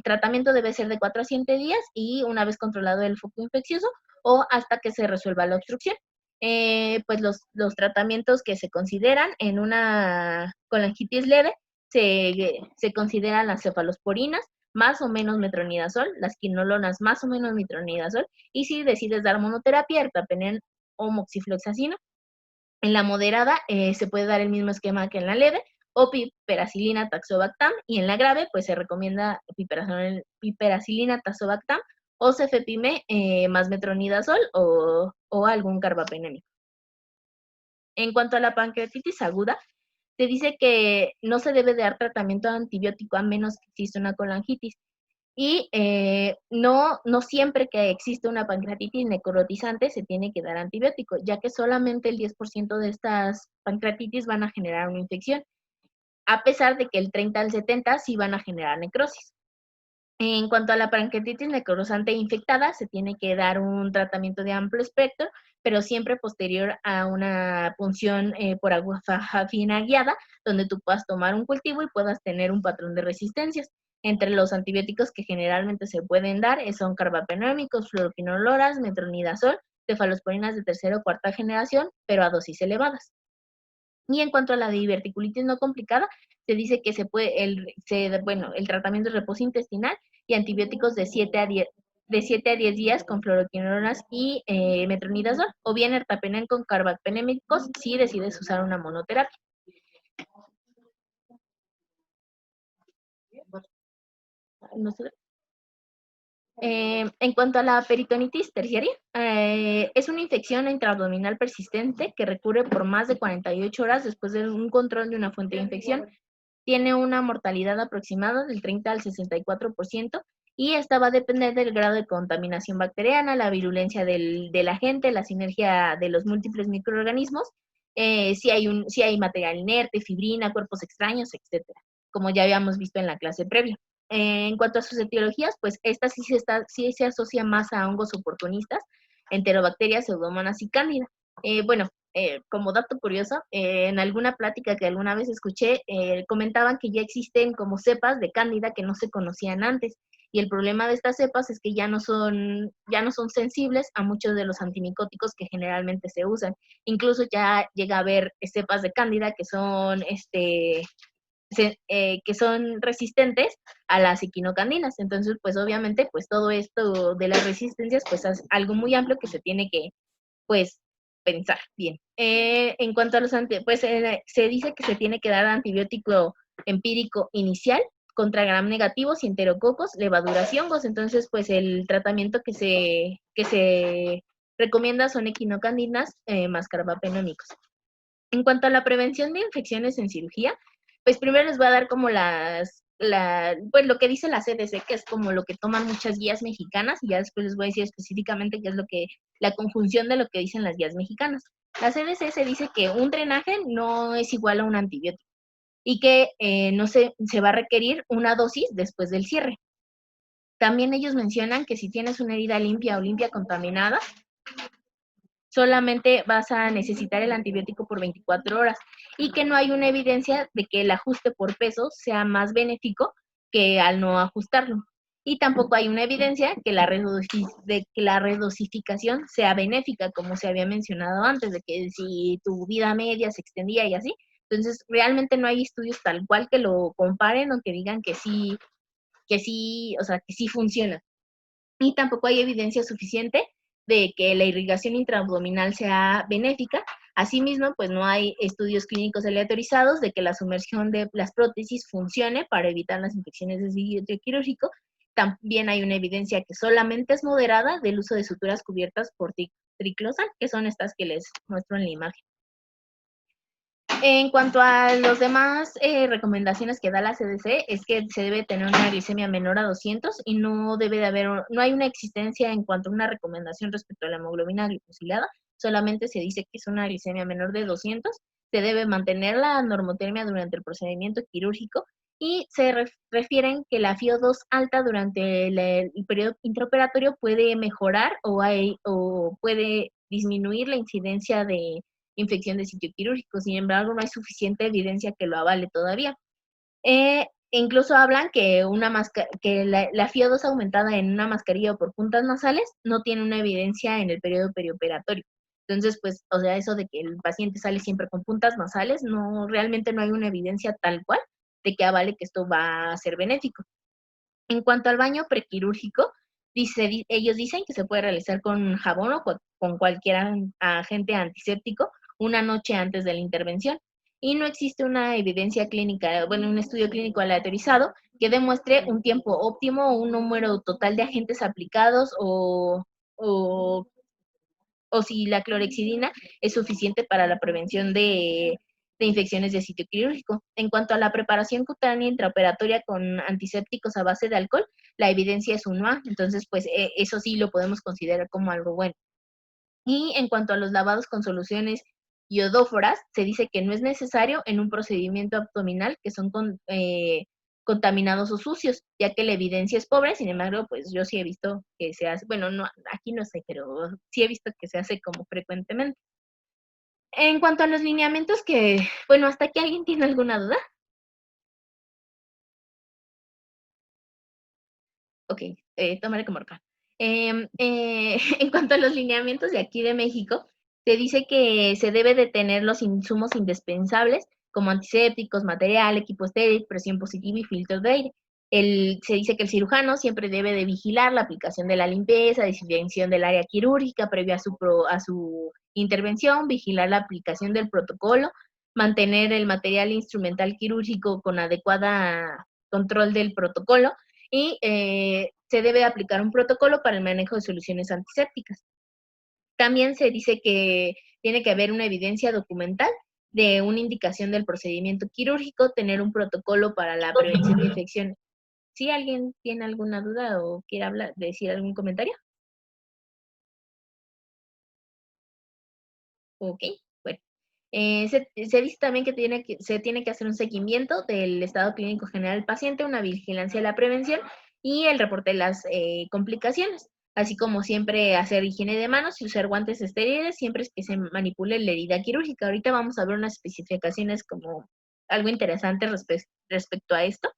tratamiento debe ser de 4 a 7 días y una vez controlado el foco infeccioso o hasta que se resuelva la obstrucción. Pues los tratamientos que se consideran en una colangitis leve se consideran las cefalosporinas, más o menos metronidazol, las quinolonas más o menos metronidazol, y si decides dar monoterapia, ertapenem o moxifloxacino. En la moderada se puede dar el mismo esquema que en la leve, o piperacilina tazobactam, y en la grave pues se recomienda piperacilina tazobactam o cefepime más metronidazol o algún carbapenémico. En cuanto a la pancreatitis aguda, se dice que no se debe dar tratamiento antibiótico a menos que exista una colangitis. Y no siempre que existe una pancreatitis necrotizante se tiene que dar antibiótico, ya que solamente el 10% de estas pancreatitis van a generar una infección, a pesar de que el 30 al 70 sí van a generar necrosis. En cuanto a la pancreatitis necrosante infectada, se tiene que dar un tratamiento de amplio espectro, pero siempre posterior a una punción por agufafina guiada, donde tú puedas tomar un cultivo y puedas tener un patrón de resistencias. Entre los antibióticos que generalmente se pueden dar son carbapenémicos, fluoroquinolonas, metronidazol, cefalosporinas de tercera o cuarta generación, pero a dosis elevadas. Y en cuanto a la diverticulitis no complicada, se dice que el tratamiento es reposo intestinal y antibióticos de 7 a 10 días con fluoroquinolonas y metronidazol, o bien ertapenem con carbapenémicos si decides usar una monoterapia. En cuanto a la peritonitis terciaria, es una infección intraabdominal persistente que recurre por más de 48 horas después de un control de una fuente de infección. Tiene una mortalidad aproximada del 30 al 64% y esta va a depender del grado de contaminación bacteriana, la virulencia del agente, la sinergia de los múltiples microorganismos, si hay material inerte, fibrina, cuerpos extraños, etcétera, como ya habíamos visto en la clase previa. En cuanto a sus etiologías, pues esta sí se asocia más a hongos oportunistas, enterobacterias, pseudomonas y cándida. Como dato curioso, en alguna plática que alguna vez escuché, comentaban que ya existen como cepas de cándida que no se conocían antes. Y el problema de estas cepas es que ya no son sensibles a muchos de los antimicóticos que generalmente se usan. Incluso ya llega a haber cepas de cándida que son resistentes a las equinocandinas. Entonces, pues obviamente, pues todo esto de las resistencias, pues es algo muy amplio que se tiene que, pues, pensar bien. En cuanto a los se dice que se tiene que dar antibiótico empírico inicial contra gram negativos y enterococos, levaduras y hongos. Entonces, pues el tratamiento que se recomienda son equinocandinas más carbapenémicos. En cuanto a la prevención de infecciones en cirugía, pues primero les voy a dar como las pues lo que dice la CDC, que es como lo que toman muchas guías mexicanas, y ya después les voy a decir específicamente qué es la conjunción de lo que dicen las guías mexicanas. La CDC se dice que un drenaje no es igual a un antibiótico y que no se va a requerir una dosis después del cierre. También ellos mencionan que si tienes una herida limpia o limpia contaminada, solamente vas a necesitar el antibiótico por 24 horas y que no hay una evidencia de que el ajuste por peso sea más benéfico que al no ajustarlo. Y tampoco hay una evidencia que de que la redosificación sea benéfica, como se había mencionado antes, de que si tu vida media se extendía y así. Entonces, realmente no hay estudios tal cual que lo comparen o que digan que sí, o sea, que sí funciona. Y tampoco hay evidencia suficiente de que la irrigación intraabdominal sea benéfica. Asimismo, pues no hay estudios clínicos aleatorizados de que la sumersión de las prótesis funcione para evitar las infecciones de sitio quirúrgico. También hay una evidencia que solamente es moderada del uso de suturas cubiertas por triclosan, que son estas que les muestro en la imagen. En cuanto a las demás recomendaciones que da la CDC, es que se debe tener una glicemia menor a 200 y no hay una existencia en cuanto a una recomendación respecto a la hemoglobina glicosilada, solamente se dice que es una glicemia menor de 200, se debe mantener la normotermia durante el procedimiento quirúrgico y se refieren que la FiO2 alta durante el periodo intraoperatorio puede mejorar o puede disminuir la incidencia de infección de sitio quirúrgico. Sin embargo, no hay suficiente evidencia que lo avale todavía. Incluso hablan que que la FiO2 aumentada en una mascarilla o por puntas nasales no tiene una evidencia en el periodo perioperatorio. Entonces, pues, o sea, eso de que el paciente sale siempre con puntas nasales, realmente no hay una evidencia tal cual de que avale que esto va a ser benéfico. En cuanto al baño prequirúrgico, ellos dicen que se puede realizar con jabón o con cualquier agente antiséptico una noche antes de la intervención. Y no existe una evidencia clínica, un estudio clínico aleatorizado que demuestre un tiempo óptimo o un número total de agentes aplicados o si la clorexidina es suficiente para la prevención de infecciones de sitio quirúrgico. En cuanto a la preparación cutánea intraoperatoria con antisépticos a base de alcohol, la evidencia es 1A, entonces pues eso sí lo podemos considerar como algo bueno. Y en cuanto a los lavados con soluciones iodóforas, se dice que no es necesario en un procedimiento abdominal que son contaminados o sucios, ya que la evidencia es pobre. Sin embargo, pues yo sí he visto que se hace, no, aquí no sé, pero sí he visto que se hace como frecuentemente. En cuanto a los lineamientos hasta aquí, ¿alguien tiene alguna duda? Ok, tomaré como acá. En cuanto a los lineamientos de aquí de México, se dice que se debe de tener los insumos indispensables como antisépticos, material, equipo estéril, presión positiva y filtros de aire. Se dice que el cirujano siempre debe de vigilar la aplicación de la limpieza, desinfección del área quirúrgica previa a su intervención, vigilar la aplicación del protocolo, mantener el material instrumental quirúrgico con adecuada control del protocolo y se debe aplicar un protocolo para el manejo de soluciones antisépticas. También se dice que tiene que haber una evidencia documental de una indicación del procedimiento quirúrgico, tener un protocolo para la prevención de infecciones. ¿Sí alguien tiene alguna duda o quiere decir algún comentario? Ok, bueno. Se dice también que se tiene que hacer un seguimiento del estado clínico general del paciente, una vigilancia de la prevención y el reporte de las complicaciones, así como siempre hacer higiene de manos y usar guantes estériles siempre que se manipule la herida quirúrgica. Ahorita vamos a ver unas especificaciones como algo interesante respecto a esto.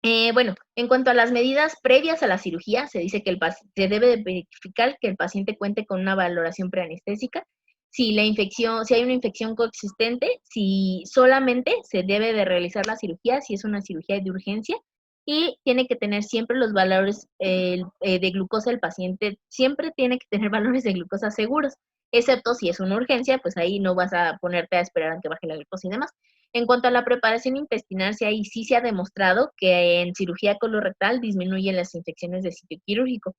En cuanto a las medidas previas a la cirugía, se dice que se debe de verificar que el paciente cuente con una valoración preanestésica. Si hay una infección coexistente, si solamente se debe de realizar la cirugía, si es una cirugía de urgencia, y tiene que tener siempre los valores de glucosa del paciente, siempre tiene que tener valores de glucosa seguros, excepto si es una urgencia, pues ahí no vas a ponerte a esperar a que baje la glucosa y demás. En cuanto a la preparación intestinal, sí se ha demostrado que en cirugía colorectal disminuyen las infecciones de sitio quirúrgico.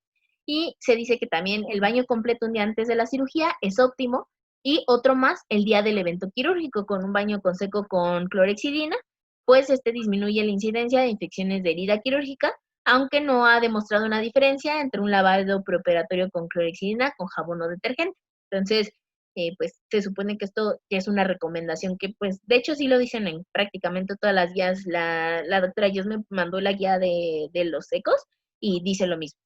Y se dice que también el baño completo un día antes de la cirugía es óptimo y otro más el día del evento quirúrgico, con un baño con seco con clorexidina pues disminuye la incidencia de infecciones de herida quirúrgica, aunque no ha demostrado una diferencia entre un lavado preoperatorio con clorexidina con jabón o detergente. Entonces, pues se supone que esto ya es una recomendación que, pues, de hecho sí lo dicen en prácticamente todas las guías. La doctora Yos me mandó la guía de los secos y dice lo mismo.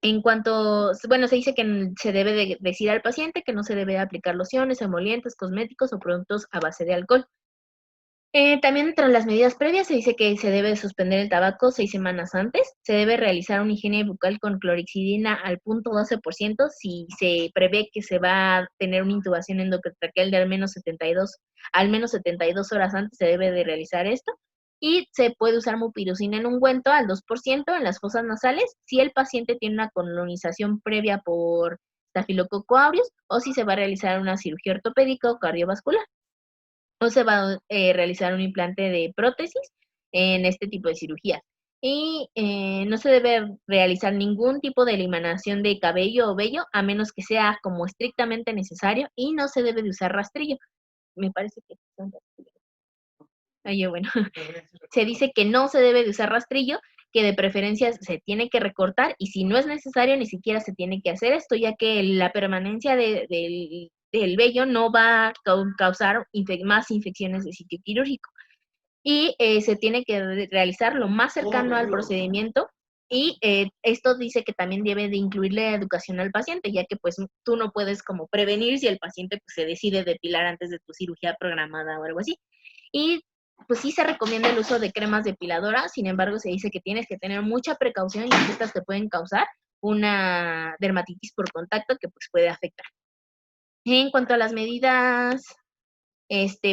En cuanto, bueno, se dice que se debe de decir al paciente que no se debe aplicar lociones, emolientes, cosméticos o productos a base de alcohol. También entre las medidas previas se dice que se debe suspender el tabaco 6 semanas antes, se debe realizar una higiene bucal con clorexidina al 0.12% si se prevé que se va a tener una intubación endotraqueal de al menos 72 horas antes se debe de realizar esto. Y se puede usar mupirocina en ungüento al 2% en las fosas nasales si el paciente tiene una colonización previa por Staphylococcus aureus o si se va a realizar una cirugía ortopédica o cardiovascular o se va a realizar un implante de prótesis en este tipo de cirugías. Y no se debe realizar ningún tipo de eliminación de cabello o vello a menos que sea como estrictamente necesario y no se debe de usar rastrillo. Me parece que son rastrillos. Bueno, se dice que no se debe de usar rastrillo, que de preferencia se tiene que recortar y si no es necesario ni siquiera se tiene que hacer esto, ya que la permanencia del vello no va a causar más infecciones de sitio quirúrgico. Y se tiene que realizar lo más cercano al procedimiento y esto dice que también debe de incluir la educación al paciente, ya que pues tú no puedes como prevenir si el paciente pues, se decide depilar antes de tu cirugía programada o algo así. Y pues sí se recomienda el uso de cremas depiladoras, sin embargo se dice que tienes que tener mucha precaución y que estas te pueden causar una dermatitis por contacto que pues puede afectar. En cuanto a las medidas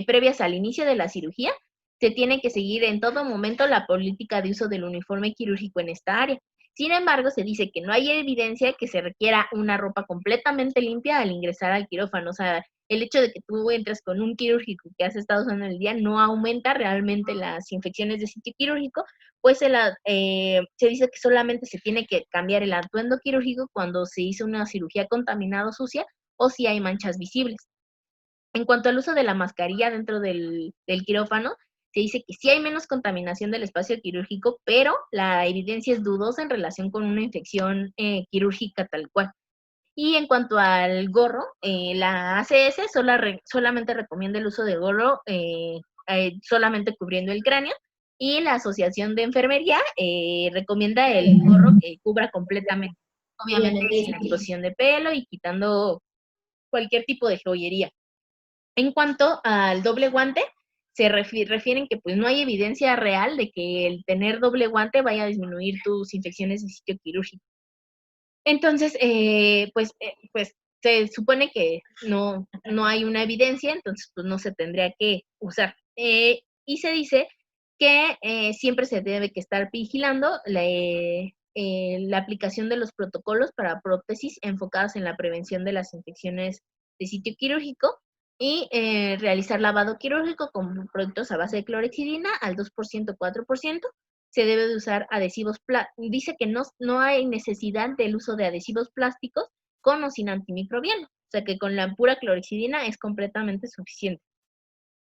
previas al inicio de la cirugía, se tiene que seguir en todo momento la política de uso del uniforme quirúrgico en esta área. Sin embargo, se dice que no hay evidencia que se requiera una ropa completamente limpia al ingresar al quirófano. O sea, el hecho de que tú entres con un quirúrgico que has estado usando en el día no aumenta realmente las infecciones de sitio quirúrgico, pues se dice que solamente se tiene que cambiar el atuendo quirúrgico cuando se hizo una cirugía contaminada o sucia o si hay manchas visibles. En cuanto al uso de la mascarilla dentro del quirófano, se dice que sí hay menos contaminación del espacio quirúrgico, pero la evidencia es dudosa en relación con una infección quirúrgica tal cual. Y en cuanto al gorro, la ACS solamente recomienda el uso de gorro solamente cubriendo el cráneo y la Asociación de Enfermería recomienda el gorro que cubra completamente, obviamente sin exposición de pelo y quitando cualquier tipo de joyería. En cuanto al doble guante, se refieren que pues no hay evidencia real de que el tener doble guante vaya a disminuir tus infecciones de sitio quirúrgico. Entonces, pues se supone que no hay una evidencia, entonces pues no se tendría que usar. Y se dice que siempre se debe que estar vigilando la aplicación de los protocolos para prótesis enfocadas en la prevención de las infecciones de sitio quirúrgico y realizar lavado quirúrgico con productos a base de clorexidina al 2%, 4%. Se debe de usar adhesivos, dice que no hay necesidad del uso de adhesivos plásticos con o sin antimicrobiano, o sea que con la pura clorexidina es completamente suficiente.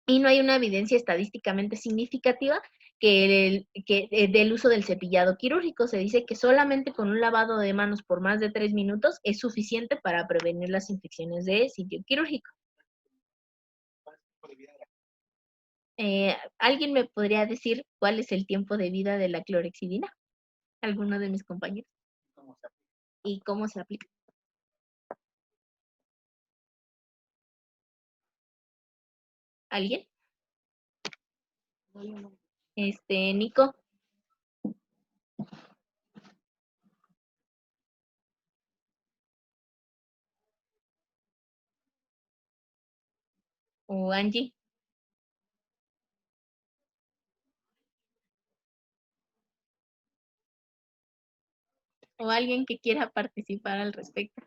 Y no hay una evidencia estadísticamente significativa del uso del cepillado quirúrgico. Se dice que solamente con un lavado de manos por más de 3 minutos es suficiente para prevenir las infecciones de sitio quirúrgico. ¿Alguien me podría decir cuál es el tiempo de vida de la clorexidina? ¿Alguno de mis compañeros? ¿Y cómo se aplica? ¿Alguien? Nico. ¿O Angie? ¿O alguien que quiera participar al respecto?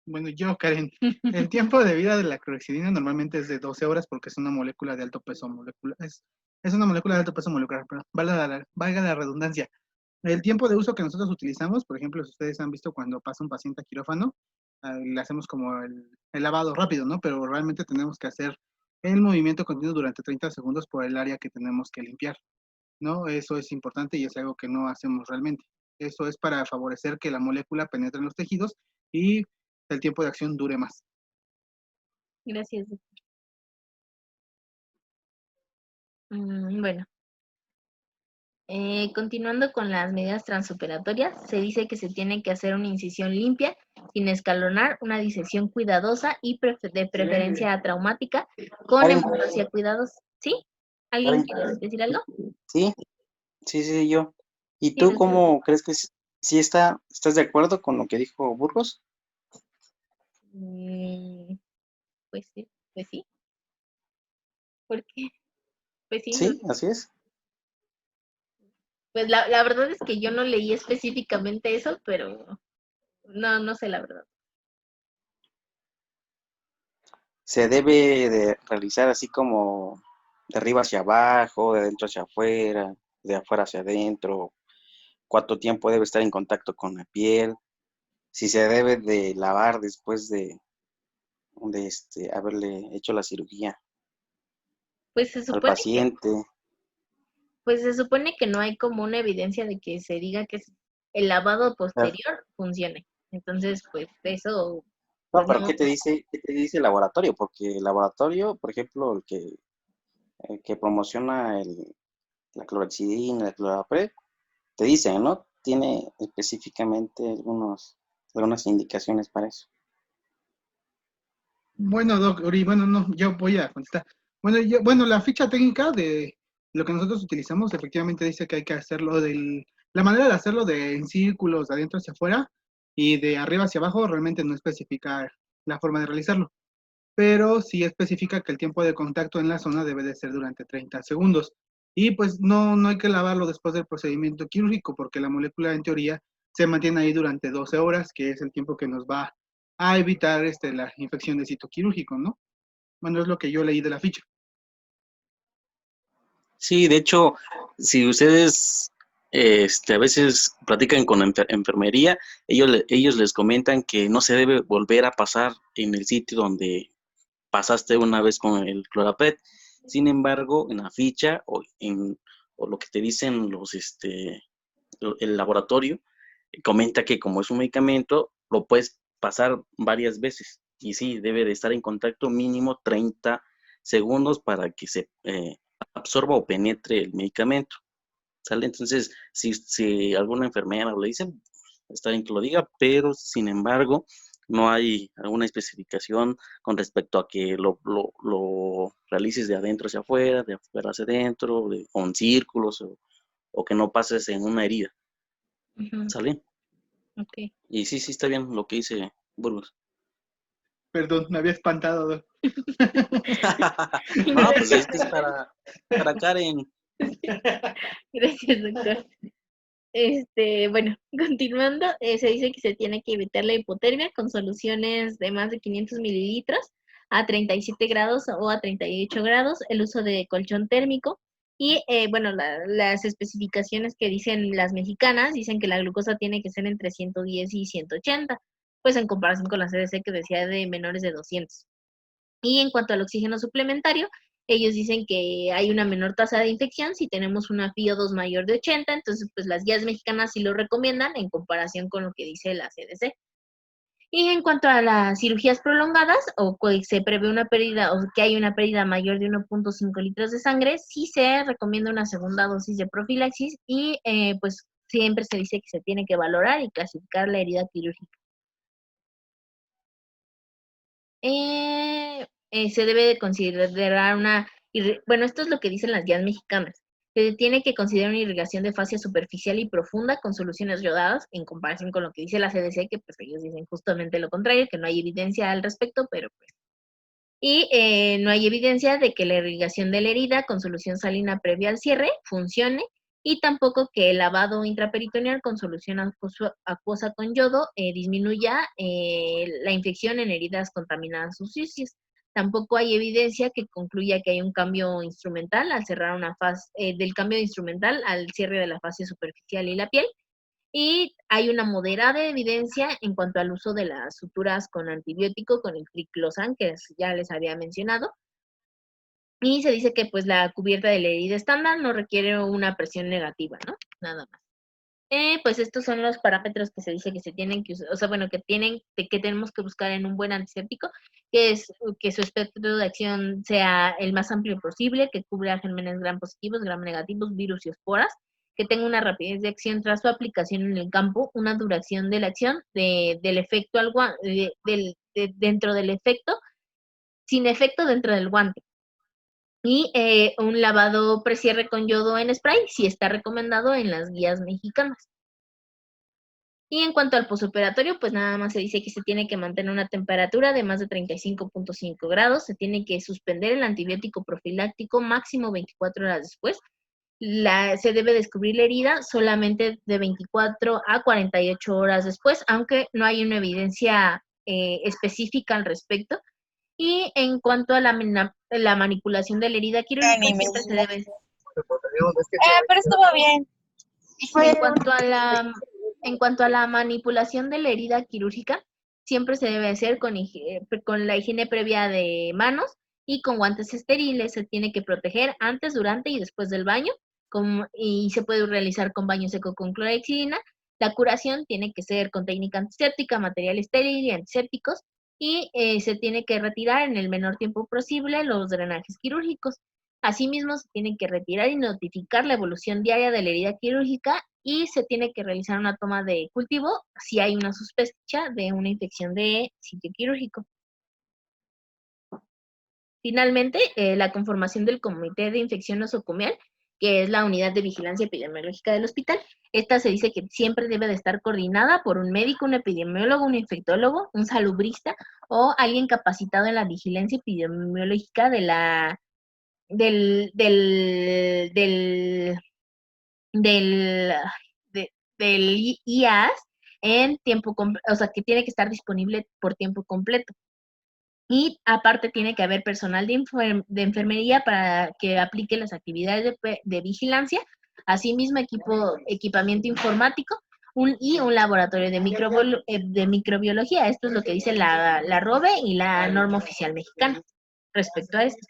Bueno, yo, Karen, el tiempo de vida de la clorexidina normalmente es de 12 horas porque es una molécula de alto peso molecular. Es una molécula de alto peso molecular, pero valga la redundancia. El tiempo de uso que nosotros utilizamos, por ejemplo, si ustedes han visto cuando pasa un paciente a quirófano, le hacemos como el lavado rápido, ¿no? Pero realmente tenemos que hacer el movimiento continuo durante 30 segundos por el área que tenemos que limpiar, ¿no? Eso es importante y es algo que no hacemos realmente. Eso es para favorecer que la molécula penetre en los tejidos y el tiempo de acción dure más. Gracias. Bueno, continuando con las medidas transoperatorias, se dice que se tiene que hacer una incisión limpia, sin escalonar, una disección cuidadosa y de preferencia traumática, con Karen, hemorragia cuidadosa. ¿Sí? ¿Alguien quiere decir algo? sí, sí, yo. ¿Y Sí, tú doctor. cómo crees que sí estás de acuerdo con lo que dijo Burgos? Pues sí, pues sí. ¿Por qué? Pues sí, Sí, así es. pues la verdad es que yo no leí específicamente eso, pero no sé la verdad. Se debe de realizar así como de arriba hacia abajo, de adentro hacia afuera, de afuera hacia adentro, cuánto tiempo debe estar en contacto con la piel, si se debe de lavar después de haberle hecho la cirugía Pues se al supone que, paciente. pues se supone que no hay como una evidencia de que se diga que el lavado Claro. posterior funcione. Entonces, pues eso, No, pues pero no. qué te dice el laboratorio? Porque el laboratorio, por ejemplo, el que promociona la clorexidina, la clorapred, te dicen, ¿no? Tiene específicamente algunas indicaciones para eso. Bueno, Doc, bueno, no, yo voy a contestar. Bueno, la ficha técnica de lo que nosotros utilizamos efectivamente dice que hay que hacerlo la manera de hacerlo en círculos, de adentro hacia afuera y de arriba hacia abajo, realmente no especifica la forma de realizarlo, pero sí especifica que el tiempo de contacto en la zona debe de ser durante 30 segundos. Y pues no hay que lavarlo después del procedimiento quirúrgico, porque la molécula en teoría se mantiene ahí durante 12 horas, que es el tiempo que nos va a evitar la infección de sitio quirúrgico, ¿no? Bueno, es lo que yo leí de la ficha. Sí, de hecho, si ustedes a veces platican con enfermería, ellos les comentan que no se debe volver a pasar en el sitio donde pasaste una vez con el Clorapret. Sin embargo, en la ficha o lo que te dicen el laboratorio, comenta que como es un medicamento, lo puedes pasar varias veces. Y sí, debe de estar en contacto mínimo 30 segundos para que se absorba o penetre el medicamento. ¿Sale? Entonces, si alguna enfermera le dice, está bien que lo diga, pero sin embargo, no hay alguna especificación con respecto a que lo realices de adentro hacia afuera, de afuera hacia adentro, con círculos o que no pases en una herida. Ujú, ¿Sale? ok. Y sí, está bien lo que dice Burgos. Perdón, me había espantado, Doc. No, pues es que es para Karen. Gracias, doctor. Bueno, continuando, se dice que se tiene que evitar la hipotermia con soluciones de más de 500 mililitros a 37 grados o a 38 grados, el uso de colchón térmico y, bueno, las especificaciones que dicen las mexicanas dicen que la glucosa tiene que ser entre 110 y 180, pues en comparación con la CDC que decía de menores de 200. Y en cuanto al oxígeno suplementario, ellos dicen que hay una menor tasa de infección si tenemos una FiO2 mayor de 80, entonces pues las guías mexicanas sí lo recomiendan en comparación con lo que dice la CDC. Y en cuanto a las cirugías prolongadas o que se prevé una pérdida o que hay una pérdida mayor de 1.5 litros de sangre, sí se recomienda una segunda dosis de profilaxis y pues siempre se dice que se tiene que valorar y clasificar la herida quirúrgica. Se debe de considerar bueno, esto es lo que dicen las guías mexicanas. Se tiene que considerar una irrigación de fascia superficial y profunda con soluciones yodadas, en comparación con lo que dice la CDC, que pues ellos dicen justamente lo contrario, que no hay evidencia al respecto, pero pues. Y no hay evidencia de que la irrigación de la herida con solución salina previa al cierre funcione, y tampoco que el lavado intraperitoneal con solución acuosa con yodo disminuya la infección en heridas contaminadas o sucias. Tampoco hay evidencia que concluya que hay un cambio instrumental al cerrar una fase, del cambio instrumental al cierre de la fase superficial y la piel. Y hay una moderada evidencia en cuanto al uso de las suturas con antibiótico, con el triclosan, que ya les había mencionado. Y se dice que pues la cubierta de la herida estándar no requiere una presión negativa, ¿no? Nada más. Pues estos son los parámetros que se dice que se tienen que usar, o sea, bueno, que tenemos que buscar en un buen antiséptico, que es que su espectro de acción sea el más amplio posible, que cubra gérmenes gram positivos, gram negativos, virus y esporas, que tenga una rapidez de acción tras su aplicación en el campo, una duración de la acción del efecto dentro del efecto, sin efecto dentro del guante. Y un lavado precierre con yodo en spray, si está recomendado en las guías mexicanas. Y en cuanto al posoperatorio, pues nada más se dice que se tiene que mantener una temperatura de más de 35.5 grados, se tiene que suspender el antibiótico profiláctico máximo 24 horas después. Se debe descubrir la herida solamente de 24 a 48 horas después, aunque no hay una evidencia específica al respecto. Y en cuanto a la manipulación de la herida quirúrgica, siempre se debe... Pero estuvo bien. En cuanto a la manipulación de la herida quirúrgica, siempre se debe hacer con la higiene previa de manos y con guantes estériles. Se tiene que proteger antes, durante y después del baño, y se puede realizar con baño seco con clorexidina. La curación tiene que ser con técnica antiséptica, material estéril y antisépticos, y se tiene que retirar en el menor tiempo posible los drenajes quirúrgicos. Asimismo, se tiene que retirar y notificar la evolución diaria de la herida quirúrgica y se tiene que realizar una toma de cultivo si hay una sospecha de una infección de sitio quirúrgico. Finalmente, la conformación del Comité de Infección Nosocomial, que es la unidad de vigilancia epidemiológica del hospital. Esta se dice que siempre debe de estar coordinada por un médico, un epidemiólogo, un infectólogo, un salubrista o alguien capacitado en la vigilancia epidemiológica del IAS en tiempo, o sea, que tiene que estar disponible por tiempo completo. Y aparte tiene que haber personal de enfermería para que aplique las actividades de vigilancia, asimismo equipamiento informático y un laboratorio de microbiología. Esto es lo que dice la ROBE y la norma oficial mexicana respecto a esto.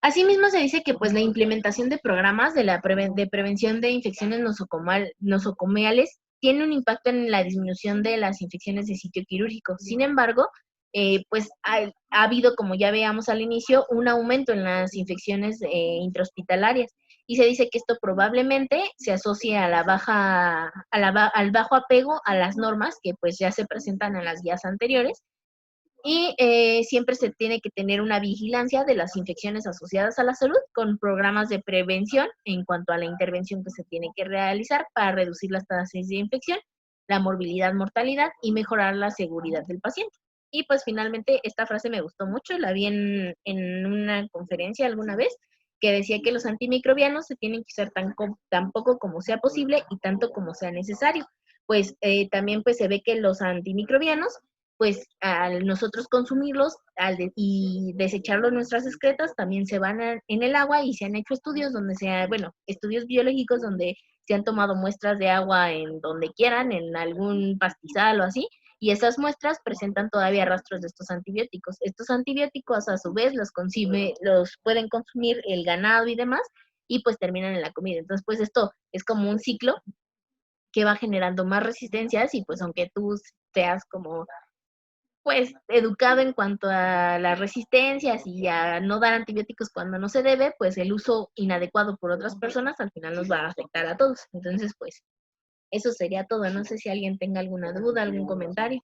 Asimismo, se dice que pues la implementación de programas de prevención de infecciones nosocomiales tiene un impacto en la disminución de las infecciones de sitio quirúrgico. Sin embargo, pues ha habido, como ya veíamos al inicio, un aumento en las infecciones intrahospitalarias. Y se dice que esto probablemente se asocie a al bajo apego a las normas que pues ya se presentan en las guías anteriores. Y siempre se tiene que tener una vigilancia de las infecciones asociadas a la salud con programas de prevención en cuanto a la intervención que se tiene que realizar para reducir las tasas de infección, la morbilidad, mortalidad y mejorar la seguridad del paciente. Y pues finalmente esta frase me gustó mucho, la vi en una conferencia alguna vez, que decía que los antimicrobianos se tienen que usar tan poco como sea posible y tanto como sea necesario. Pues también pues se ve que los antimicrobianos pues al nosotros consumirlos y desecharlos en nuestras excretas, también se van en el agua y se han hecho estudios estudios biológicos donde se han tomado muestras de agua en donde quieran, en algún pastizal o así, y esas muestras presentan todavía rastros de estos antibióticos. Estos antibióticos a su vez los pueden consumir el ganado y demás, y pues terminan en la comida. Entonces pues esto es como un ciclo que va generando más resistencias y pues aunque tú seas como pues educado en cuanto a las resistencias y a no dar antibióticos cuando no se debe, pues el uso inadecuado por otras personas al final nos va a afectar a todos. Entonces, pues eso sería todo. No sé si alguien tenga alguna duda, algún comentario.